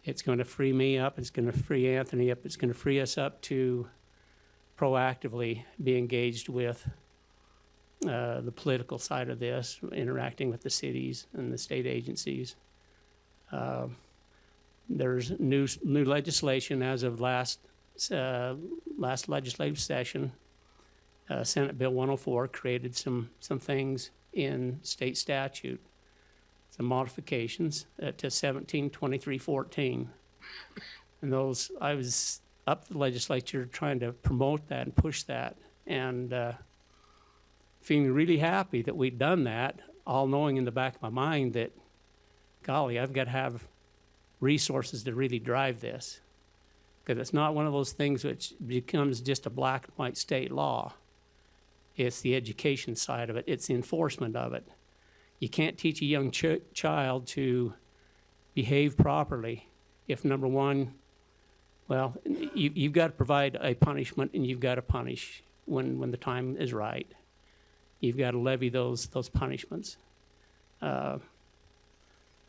It's going to free me up, it's going to free Anthony up, it's going to free us up to proactively be engaged with the political side of this, interacting with the cities and the state agencies. There's new legislation as of last legislative session. Senate Bill 104 created some things in state statute, some modifications to 172314. And those, I was up the legislature trying to promote that and push that, and feeling really happy that we'd done that, all knowing in the back of my mind that, golly, I've got to have resources to really drive this. Because it's not one of those things which becomes just a black and white state law. It's the education side of it. It's the enforcement of it. You can't teach a young child to behave properly if, number one, well, you've got to provide a punishment, and you've got to punish when the time is right. You've got to levy those punishments.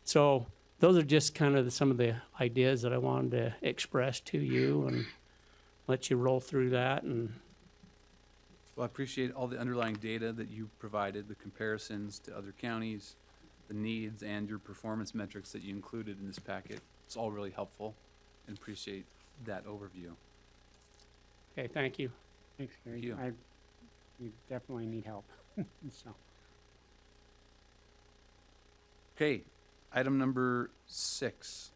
So those are just kind of some of the ideas that I wanted to express to you and let you roll through that. And Well, I appreciate all the underlying data that you provided, the comparisons to other counties, the needs, and your performance metrics that you included in this packet. it's all really helpful and appreciate that overview. Okay, thank you. Thanks, Thank Gary. you. You definitely need help, so. Okay, item number 6.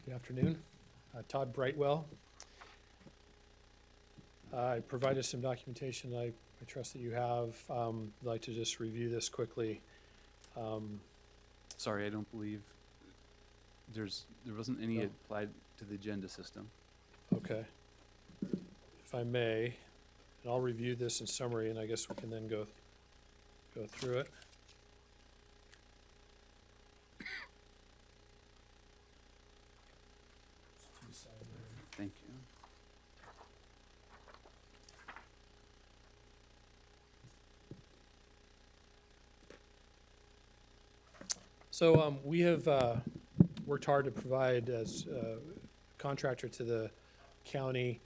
Good afternoon. Todd Brightwell. I provided some documentation I trust that you have. I'd like to just review this quickly. Sorry, I don't believe there wasn't any No. applied to the agenda system. Okay. If I may, and I'll review this in summary, and I guess we can then go through it. Thank you. So we have worked hard to provide as a contractor to the county,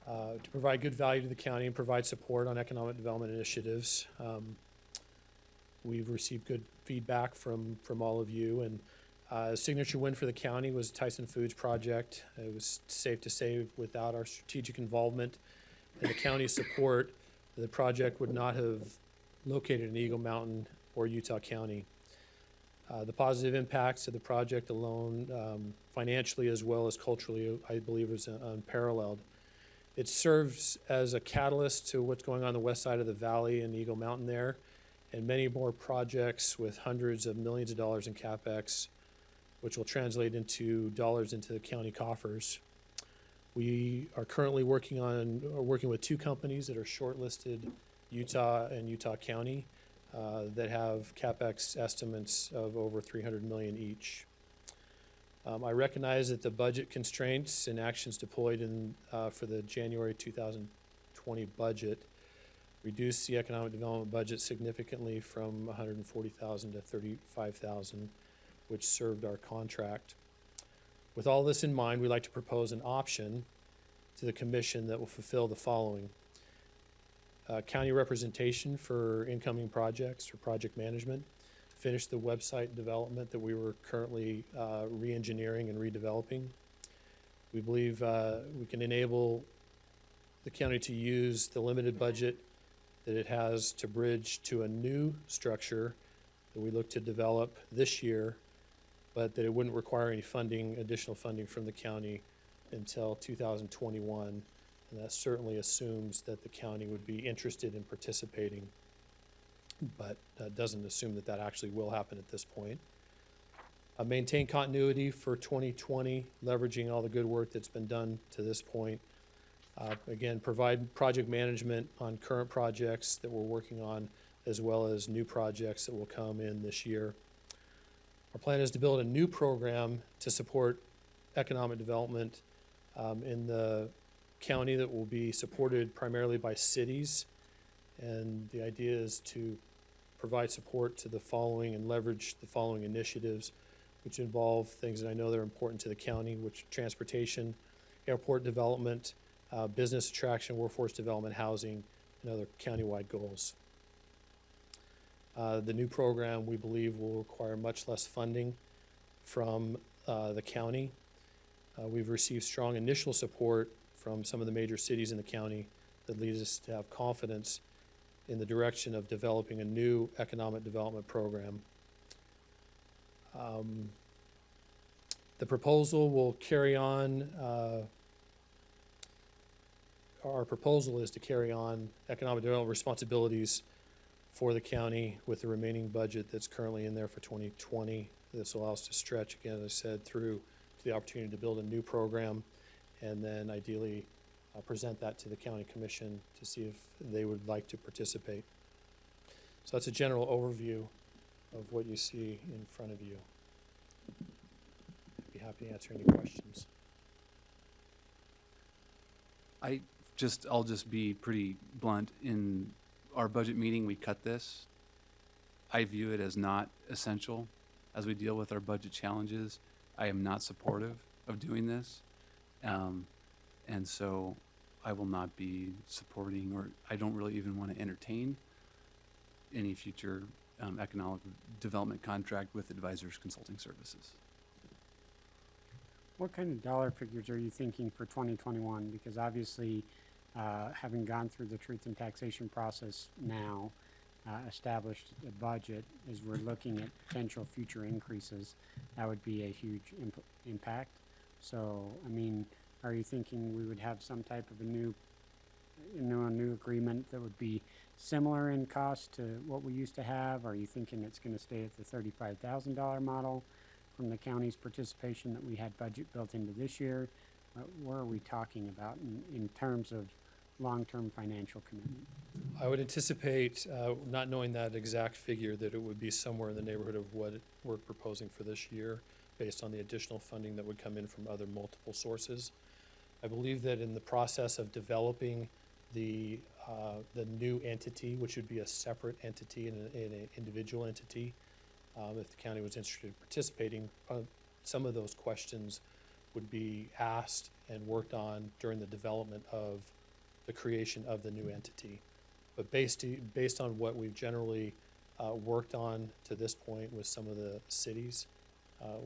to provide good value to the county and provide support on economic development initiatives. We've received good feedback from all of you, and a signature win for the county was Tyson Foods project. It was safe to say without our strategic involvement and the county's support, the project would not have located in Eagle Mountain or Utah County. The positive impacts of the project alone, financially as well as culturally, I believe is unparalleled. It serves as a catalyst to what's going on the west side of the valley in Eagle Mountain there, and many more projects with hundreds of millions of dollars in CapEx, which will translate into dollars into the county coffers. We are currently working with 2 companies that are shortlisted, Utah and Utah County, that have CapEx estimates of over $300 million each. I recognize that the budget constraints and actions deployed for the January 2020 budget reduced the economic development budget significantly from $140,000 to $35,000, which served our contract. With all this in mind, we'd like to propose an option to the commission that will fulfill the following. County representation for incoming projects or project management, finish the website development that we were currently re-engineering and redeveloping. We believe we can enable the county to use the limited budget that it has to bridge to a new structure that we look to develop this year, but that it wouldn't require any additional funding from the county until 2021. And that certainly assumes that the county would be interested in participating, but doesn't assume that that actually will happen at this point. Maintain continuity for 2020, leveraging all the good work that's been done to this point. Again, provide project management on current projects that we're working on, as well as new projects that will come in this year. Our plan is to build a new program to support economic development in the county that will be supported primarily by cities. And the idea is to provide support to the following and leverage the following initiatives, which involve things that I know that are important to the county, which transportation, airport development, business attraction, workforce development, housing, and other countywide goals. The new program, we believe, will require much less funding from the county. We've received strong initial support from some of the major cities in the county that leads us to have confidence in the direction of developing a new economic development program. The proposal will carry on, our proposal is to carry on economic development responsibilities for the county with the remaining budget that's currently in there for 2020. This will allow us to stretch, again, as I said, through to the opportunity to build a new program, and then ideally present that to the county commission to see if they would like to participate. So that's a general overview of what you see in front of you. I'd be happy to answer any questions. I'll just be pretty blunt. In our budget meeting, we cut this. I view it as not essential as we deal with our budget challenges. I am not supportive of doing this. And so I will not be supporting, or I don't really even want to entertain any future economic development contract with Advisors Consulting Services. What kind of dollar figures are you thinking for 2021? Because obviously, having gone through the truth and taxation process now, established a budget, as we're looking at potential future increases, that would be a huge impact. So, I mean, are you thinking we would have some type of a new agreement that would be similar in cost to what we used to have? Are you thinking it's going to stay at the $35,000 model from the county's participation that we had budget built into this year? What are we talking about in terms of long-term financial commitment? I would anticipate, not knowing that exact figure, that it would be somewhere in the neighborhood of what we're proposing for this year, based on the additional funding that would come in from other multiple sources. I believe that in the process of developing the new entity, which would be a separate entity and an individual entity, if the county was interested in participating, some of those questions would be asked and worked on during the development of the creation of the new entity. But based on what we've generally worked on to this point with some of the cities,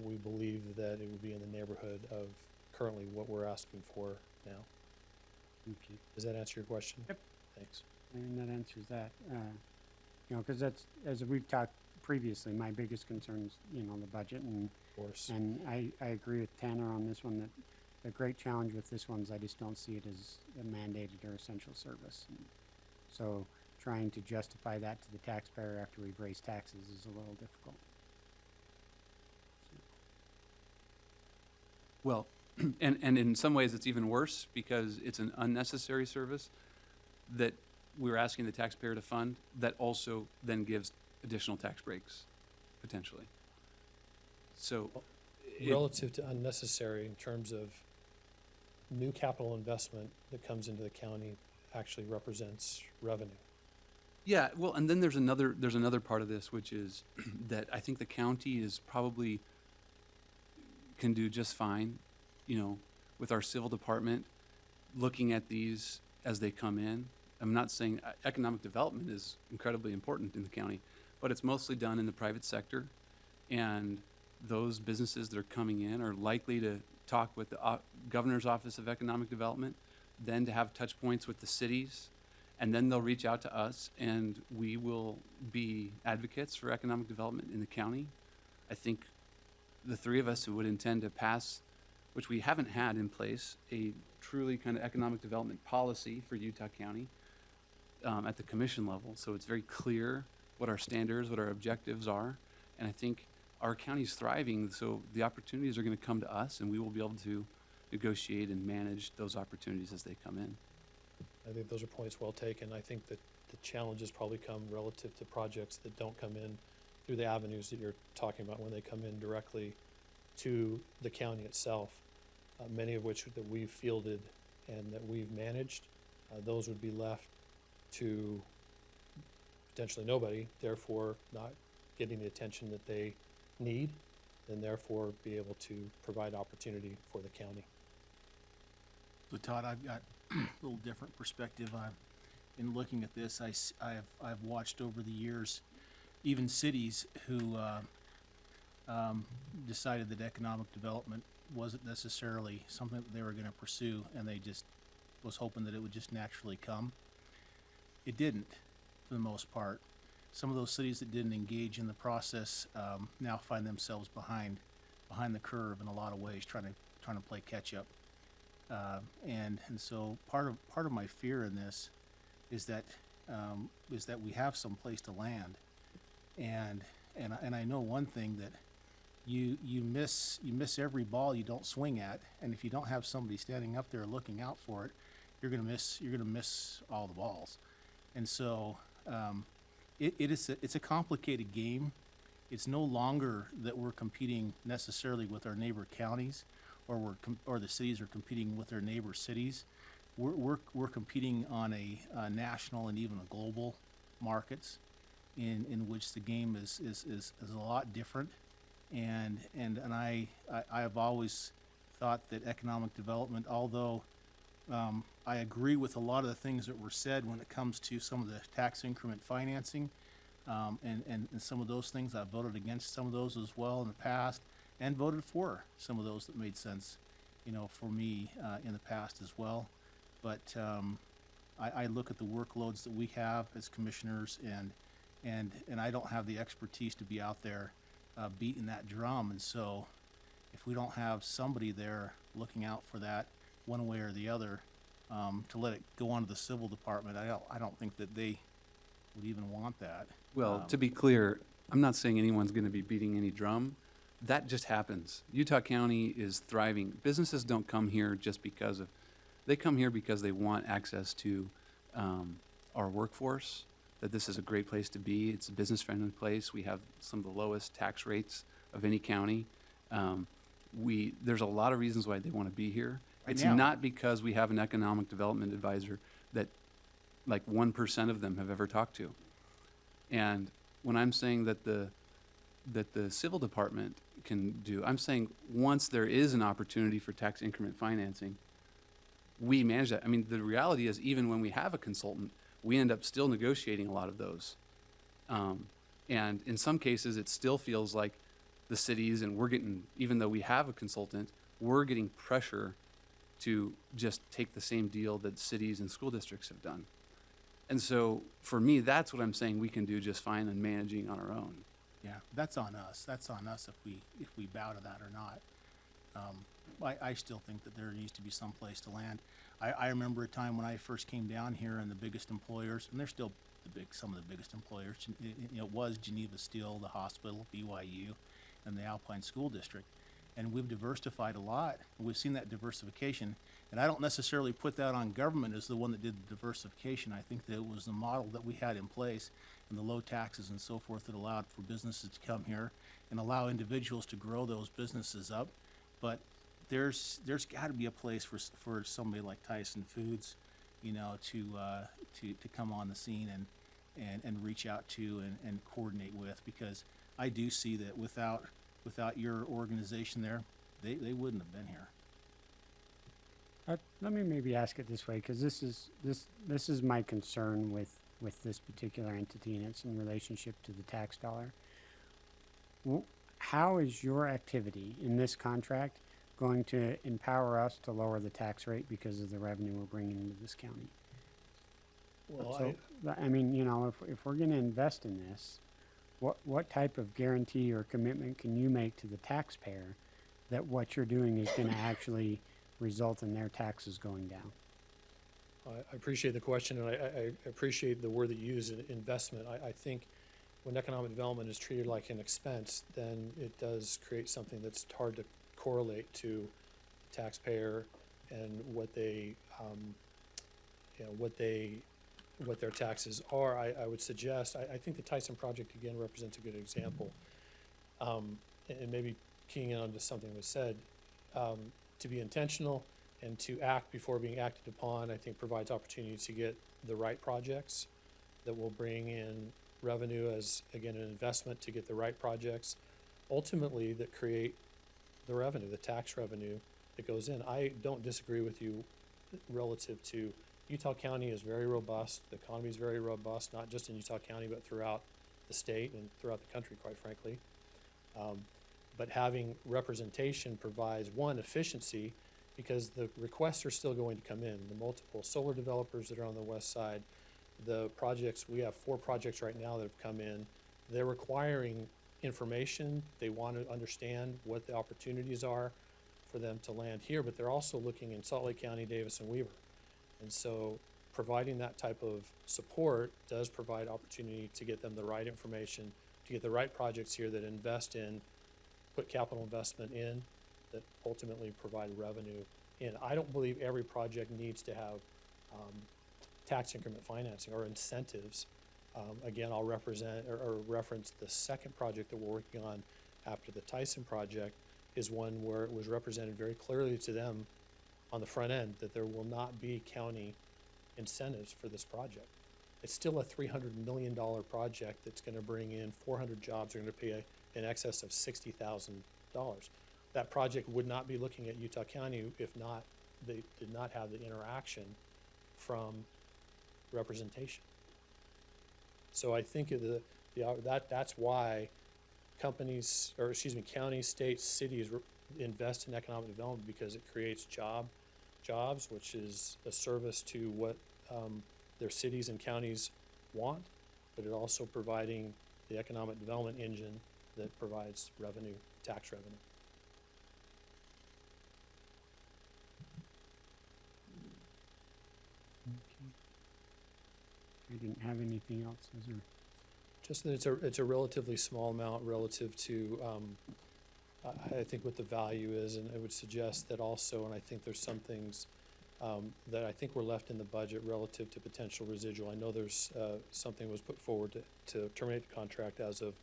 we believe that it would be in the neighborhood of currently what we're asking for now. Okay. Does that answer your question? Yep. Thanks. And that answers that. You know, because that's, as we've talked previously, my biggest concern is, you know, the budget. And Of course. and I agree with Tanner on this one, that the great challenge with this one is I just don't see it as a mandated or essential service. And so trying to justify that to the taxpayer after we've raised taxes is a little difficult. Well, and in some ways it's even worse because it's an unnecessary service that we're asking the taxpayer to fund that also then gives additional tax breaks, potentially. So, Relative to unnecessary in terms of new capital investment that comes into the county actually represents revenue. yeah, well, and then there's another part of this, which is that I think the county is probably can do just fine, you know, with our civil department looking at these as they come in. I'm not saying economic development is incredibly important in the county, but it's mostly done in the private sector, and those businesses that are coming in are likely to talk with the Governor's Office of Economic Development, then to have touch points with the cities, and then they'll reach out to us, and we will be advocates for economic development in the county. I think the three of us who would intend to pass, which we haven't had in place, a truly kind of economic development policy for Utah County at the commission level. So it's very clear what our standards, what our objectives are. And I think our county's thriving, so the opportunities are going to come to us, and we will be able to negotiate and manage those opportunities as they come in. I think those are points well taken. I think that the challenges probably come relative to projects that don't come in through the avenues that you're talking about when they come in directly to the county itself, many of which that we've fielded and that we've managed. Those would be left to potentially nobody, therefore not getting the attention that they need, and therefore be able to provide opportunity for the county. So Todd, I've got a little different perspective. In looking at this, I've watched over the years, even cities who decided that economic development wasn't necessarily something that they were going to pursue, and they just was hoping that it would just naturally come. It didn't, for the most part. Some of those cities that didn't engage in the process now find themselves behind the curve in a lot of ways, trying to play catch up. And so part of my fear in this is that we have some place to land, and I know one thing, that you miss every ball you don't swing at, and if you don't have somebody standing up there looking out for it, you're gonna miss all the balls. And so it's a complicated game. It's no longer that we're competing necessarily with our neighbor counties, or the cities are competing with their neighbor cities. We're competing on a national and even a global markets, in which the game is a lot different. And I have always thought that economic development, although I agree with a lot of the things that were said when it comes to some of the tax increment financing, And some of those things, I voted against some of those as well in the past, and voted for some of those that made sense, for me, in the past as well. But, I look at the workloads that we have as commissioners, and I don't have the expertise to be out there, beating that drum. And so if we don't have somebody there looking out for that one way or the other, to let it go on to the civil department, I don't think that they would even want that. Well, to be clear, I'm not saying anyone's going to be beating any drum. That just happens. Utah County is thriving. Businesses don't come here just because of, they come here because they want access to our workforce, that this is a great place to be. It's a business-friendly place. We have some of the lowest tax rates of any county. There's a lot of reasons why they want to be here. Right It's now. not because we have an economic development advisor that like 1% of them have ever talked to. And when I'm saying that the civil department can do, I'm saying once there is an opportunity for tax increment financing, we manage that. I mean, the reality is even when we have a consultant, we end up still negotiating a lot of those. And in some cases, it still feels like the cities, and we're getting, even though we have a consultant, we're getting pressure to just take the same deal that cities and school districts have done. And so for me, that's what I'm saying we can do just fine in managing on our own. Yeah, that's on us. That's on us if we bow to that or not. I still think that there needs to be some place to land. I remember a time when I first came down here, and the biggest employers, and they're still some of the biggest employers. It was Geneva Steel, the hospital, BYU, and the Alpine School District. And we've diversified a lot. We've seen that diversification. And I don't necessarily put that on government as the one that did the diversification. I think that it was the model that we had in place and the low taxes and so forth that allowed for businesses to come here and allow individuals to grow those businesses up. But there's got to be a place for somebody like Tyson Foods, to come on the scene and reach out to and coordinate with, because I do see that without your organization there, they wouldn't have been here. Let me maybe ask it this way, because this is my concern with this particular entity, and it's in relationship to the tax dollar. How is your activity in this contract going to empower us to lower the tax rate because of the revenue we're bringing into this county? Well, So, I mean, if we're going to invest in this, what type of guarantee or commitment can you make to the taxpayer that what you're doing is going to actually result in their taxes going down? I appreciate the question, and I appreciate the word that you use, investment. I think when economic development is treated like an expense, then it does create something that's hard to correlate to the taxpayer and what their taxes are. I would suggest, I think the Tyson project again represents a good example. And maybe keying in on to something that was said, to be intentional and to act before being acted upon, I think provides opportunity to get the right projects that will bring in revenue as, again, an investment to get the right projects, ultimately that create the revenue, the tax revenue that goes in. I don't disagree with you relative to Utah County is very robust. The economy is very robust, not just in Utah County, but throughout the state and throughout the country, quite frankly. But having representation provides, one, efficiency, because the requests are still going to come in. The multiple solar developers that are on the west side, the projects, we have 4 projects right now that have come in. They're requiring information. They want to understand what the opportunities are for them to land here, but they're also looking in Salt Lake County, Davis, and Weaver. And so providing that type of support does provide opportunity to get them the right information, to get the right projects here that invest in, put capital investment in, that ultimately provide revenue in. I don't believe every project needs to have tax increment financing or incentives. Again, I'll represent or reference the second project that we're working on after the Tyson project is one where it was represented very clearly to them on the front end that there will not be county incentives for this project. It's still a $300 million project that's going to bring in 400 jobs. They're going to pay in excess of $60,000. That project would not be looking at Utah County if not, they did not have the interaction from representation. So I think That's why companies, or excuse me, counties, states, cities invest in economic development, because it creates jobs, which is a service to what their cities and counties want, but it also providing the economic development engine that provides revenue, tax revenue. I didn't have anything else, is there? Just that it's a relatively small amount relative to, I think what the value is, and I would suggest that also, and I think there's some things that I think were left in the budget relative to potential residual. I know there's something was put forward to terminate the contract as of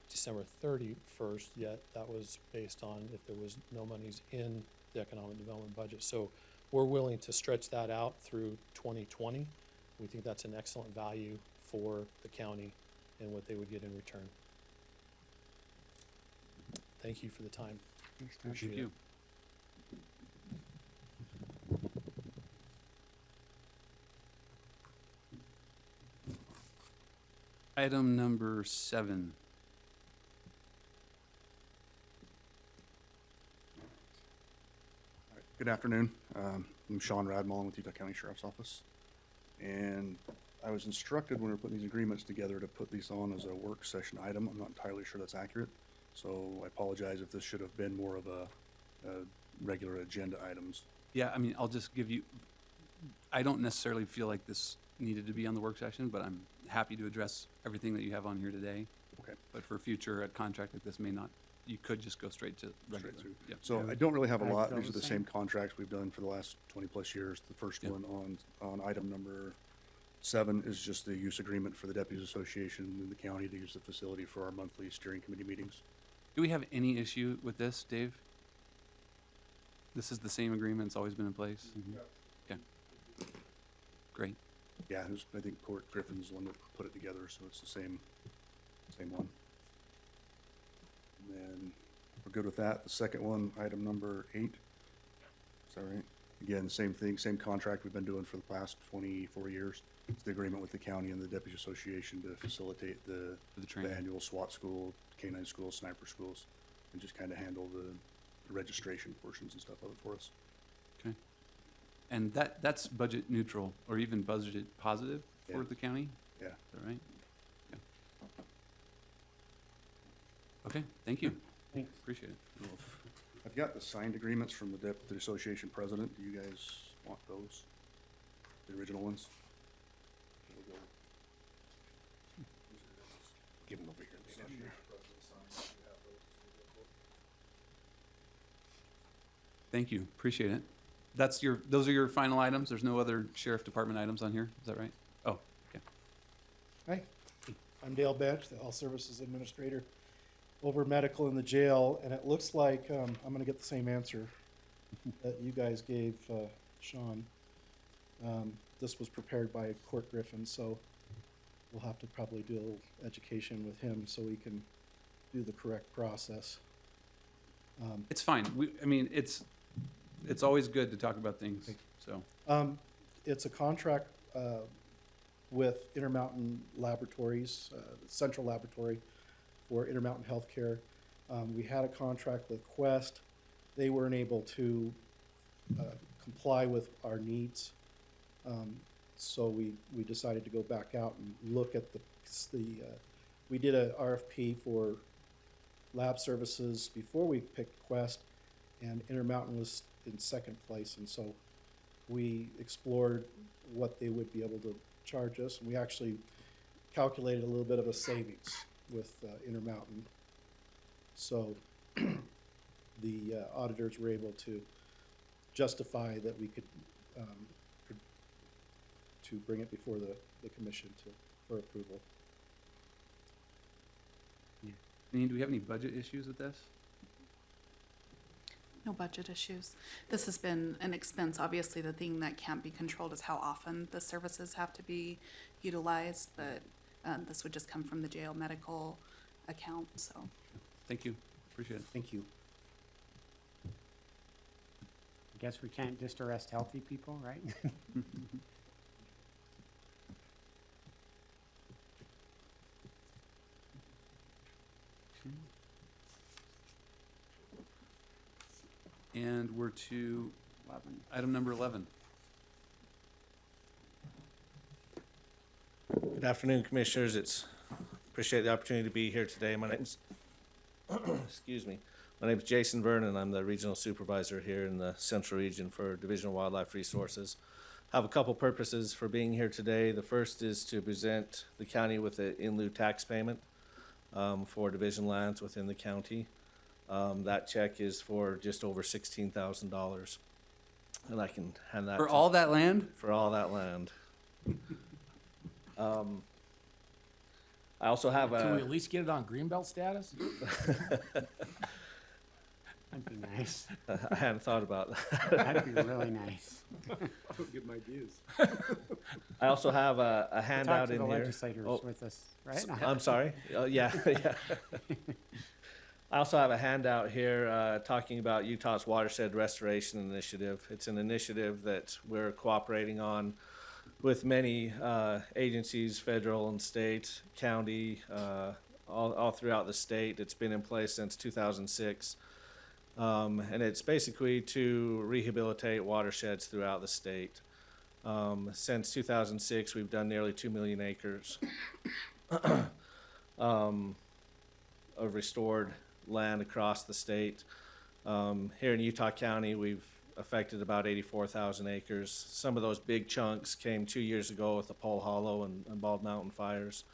December 31st, yet that was based on if there was no monies in the economic development budget. So we're willing to stretch that out through 2020. We think that's an excellent value for the county and what they would get in return. Thank you for the time. Thanks, Todd. Thank you. Item number 7. Good afternoon. I'm Sean Radmullen with Utah County Sheriff's Office. And I was instructed when we were putting these agreements together to put these on as a work session item. I'm not entirely sure that's accurate. So I apologize if this should have been more of a regular agenda items. Yeah, I mean, I'll just give you, I don't necessarily feel like this needed to be on the work session, but I'm happy to address everything that you have on here today. Okay. But for future, a contract like this may not, you could just go straight to regular. Straight through. Yep. So I don't really have a I'd lot. feel These are the the same. same contracts we've done for the last 20-plus years. The first Yep. one on item number 7 is just the use agreement for the Deputies Association in the county to use the facility for our monthly steering committee meetings. Do we have any issue with this, Dave? This is the same agreement, it's always been in place? Okay. Great. Yeah, I think Court Griffin's the one that put it together, so it's the same one. And then we're good with that. The second one, item number 8. Is that right? Again, same thing, same contract we've been doing for the past 24 years. It's the agreement with the county and the Deputy Association to facilitate the training. annual SWAT school, K-9 schools, sniper schools, and just kind of handle the registration portions and stuff of it for us. Okay. And that's budget neutral or even budget positive for Yeah. the county? Yeah. Is that right? Okay, thank you. Thanks. Appreciate it. I've got the signed agreements from the Deputy Association president. Do you guys want those? The original ones? Give them over here. Thank you, appreciate it. Those are your final items? There's no other sheriff department items on here? Is that right? Oh, okay. Hi, I'm Dale Bench, the Health Services Administrator over medical in the jail, and it looks like I'm gonna get the same answer that you guys gave Sean. This was prepared by Court Griffin, so we'll have to probably do a little education with him so we can do the correct process. It's fine. I mean, it's always good to talk about things, so. It's a contract with Intermountain Laboratories, Central Laboratory for Intermountain Healthcare. We had a contract with Quest. They weren't able to comply with our needs. So we decided to go back out and look at we did a RFP for lab services before we picked Quest, and Intermountain was in second place, and so we explored what they would be able to charge us, and we actually calculated a little bit of a savings with Intermountain. So the auditors were able to justify that we could to bring it before the commission for approval. Janine, do we have any budget issues with this? No budget issues. This has been an expense. Obviously, the thing that can't be controlled is how often the services have to be utilized, but this would just come from the jail medical account, so. Thank you, appreciate it. Thank you. I guess we can't just arrest healthy people, right? And we're to item number 11. Good afternoon, Commissioners. Appreciate the opportunity to be here today. My name's, excuse me, my name's Jason Vernon. I'm the Regional Supervisor here in the Central Region for Division of Wildlife Resources. I have a couple purposes for being here today. The first is to present the county with an in lieu tax payment for division lands within the county. That check is for just over $16,000. And I can hand that For to- all that land? For all that land. I also have Can we a, at least get it on greenbelt status? That'd be nice. I hadn't thought about that. That'd be really nice. Get my dues. I also have a Talk handout to in the here. legislators Oh, with us, right? I'm sorry. Yeah, yeah. I also have a handout here talking about Utah's Watershed Restoration Initiative. It's an initiative that we're cooperating on with many agencies, federal and state, county, all throughout the state. It's been in place since 2006. And it's basically to rehabilitate watersheds throughout the state. Since 2006, we've done nearly 2 million acres of restored land across the state. Here in Utah County, we've affected about 84,000 acres. Some of those big chunks came 2 years ago with the Pole Hollow and Bald Mountain fires.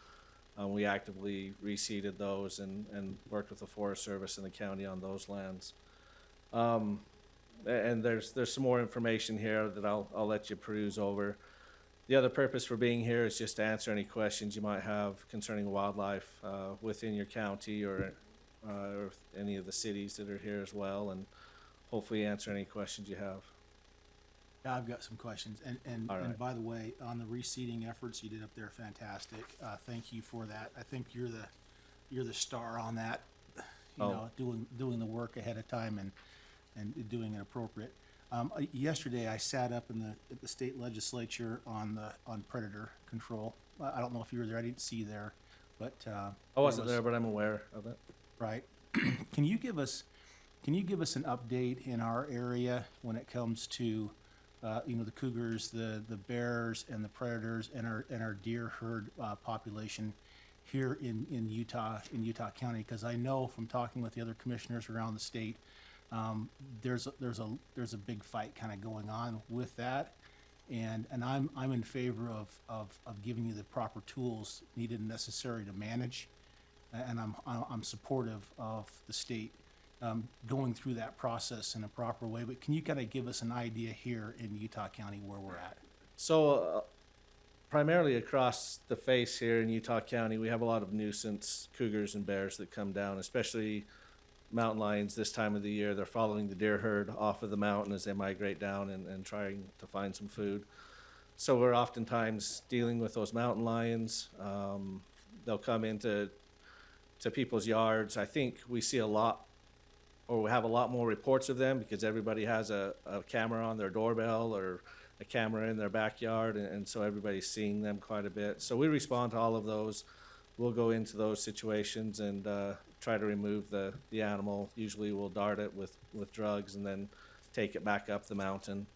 We actively reseeded those and worked with the Forest Service in the county on those lands. And there's some more information here that I'll let you peruse over. The other purpose for being here is just to answer any questions you might have concerning wildlife within your county or any of the cities that are here as well, and hopefully answer any questions you have. Yeah, I've got some questions. And All right. by the way, on the reseeding efforts you did up there, fantastic. Thank you for that. I think you're the star on that. You know, doing the work ahead of time and doing it appropriate. Yesterday, I sat up at the state legislature on predator control. I don't know if you were there. I didn't see you there, but I wasn't there, but I'm aware of it. right. Can you give us an update in our area when it comes to the cougars, the bears, and the predators, and our deer herd population here in Utah County? Because I know from talking with the other commissioners around the state, there's a big fight kind of going on with that, and I'm in favor of giving you the proper tools needed and necessary to manage, and I'm supportive of the state going through that process in a proper way. But can you kind of give us an idea here in Utah County where we're at? So primarily across the face here in Utah County, we have a lot of nuisance cougars and bears that come down, especially mountain lions this time of the year. They're following the deer herd off of the mountain as they migrate down and trying to find some food. So we're oftentimes dealing with those mountain lions. They'll come into people's yards. I think we see a lot, or we have a lot more reports of them because everybody has a camera on their doorbell or a camera in their backyard, and so everybody's seeing them quite a bit. So we respond to all of those. We'll go into those situations and try to remove the animal. Usually we'll dart it with drugs and then take it back up the mountain.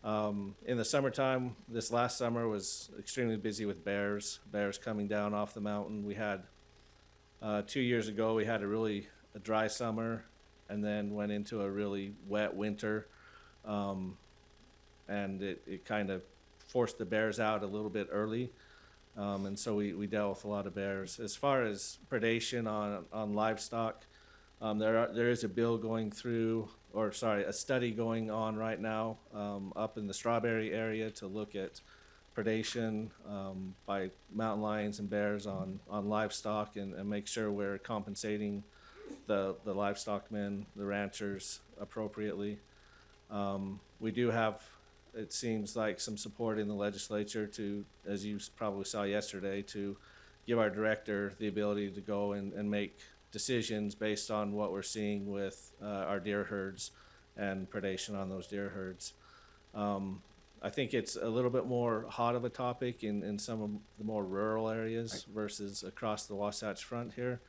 In the summertime, this last summer was extremely busy with bears coming down off the mountain. We had 2 years ago, we had a dry summer and then went into a really wet winter. And it kind of forced the bears out a little bit early. And so we dealt with a lot of bears. As far as predation on livestock, there is a bill going through, a study going on right now up in the Strawberry area to look at predation by mountain lions and bears on livestock and make sure we're compensating the livestock men, the ranchers appropriately. We do have, it seems like, some support in the legislature to, as you probably saw yesterday, to give our director the ability to go and make decisions based on what we're seeing with our deer herds and predation on those deer herds. I think it's a little bit more hot of a topic in some of the more rural areas versus across the Wasatch Front here.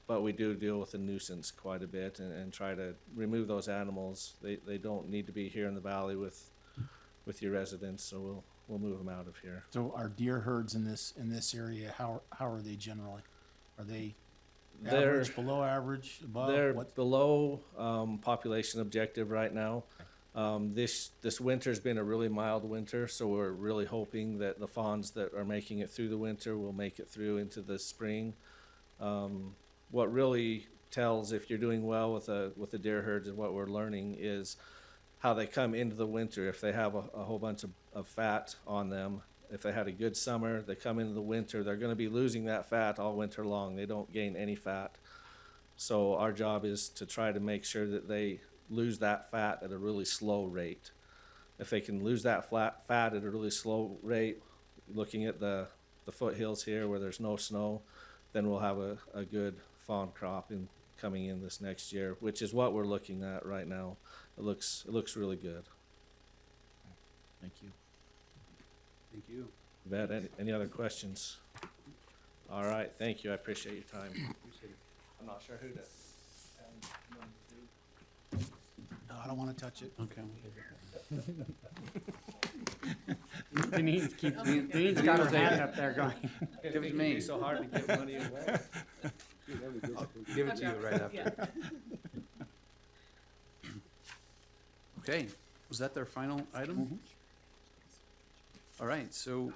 but we do deal with the nuisance quite a bit and try to remove those animals. They don't need to be here in the valley with your residents, so we'll move them out of here. So our deer herds in this area, how are they generally? Are they They're- average, below average, above? They're What? below population objective right now. This winter's been a really mild winter, so we're really hoping that the fawns that are making it through the winter will make it through into the spring. What really tells if you're doing well with the deer herds and what we're learning is how they come into the winter. If they have a whole bunch of fat on them, if they had a good summer, they come into the winter, they're going to be losing that fat all winter long. They don't gain any fat. So our job is to try to make sure that they lose that fat at a really slow rate. If they can lose that fat at a really slow rate, looking at the foothills here where there's no snow, then we'll have a good fawn crop coming in this next year, which is what we're looking at right now. It looks really good. Thank you. Thank you. You bet. Any other questions? All right, thank you. I appreciate your time. I'm not sure who to. No, I don't want to touch it. Okay. Denise got her hand up there going. Give it to me. It's so hard to give money away. Give it to you right after. Okay, was that their final item? All right, so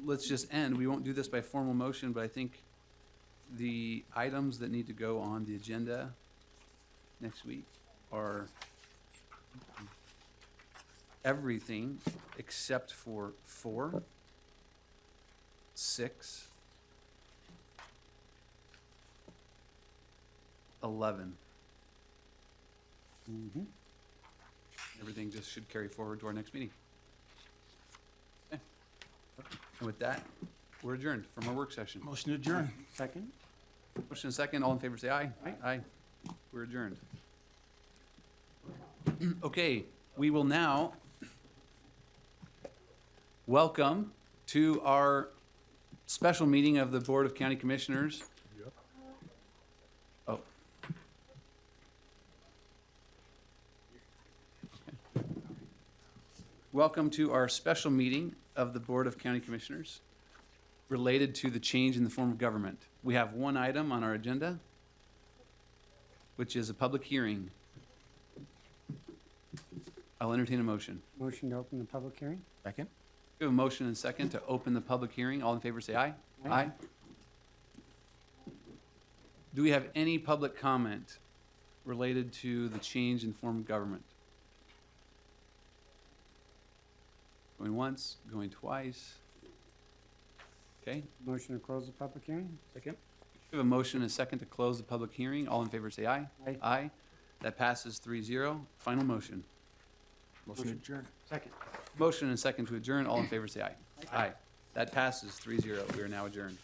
let's just end. We won't do this by formal motion, but I think the items that need to go on the agenda next week are everything except for 4, 6, 11. Everything just should carry forward to our next meeting. Okay. And with that, we're adjourned from our work session. Motion to adjourn. Second? Motion and second, all in favor say aye. Aye. We're adjourned. Okay, we will now welcome to our special meeting of the Board of County Commissioners. Oh. Welcome to our special meeting of the Board of County Commissioners related to the change in the form of government. We have one item on our agenda, which is a public hearing. I'll entertain a motion. Motion to open the public hearing? Second? We have a motion and second to open the public hearing. All in favor say aye. Aye. Do we have any public comment related to the change in form of government? Going once, going twice. Okay, Motion to close the public hearing? Second? we have a motion and a second to close the public hearing. All in favor say aye. Aye. Aye. That passes 3-0. Final motion. Motion to adjourn. Second. Motion and a second to adjourn. All in favor say aye. Aye. That passes 3-0. We are now adjourned.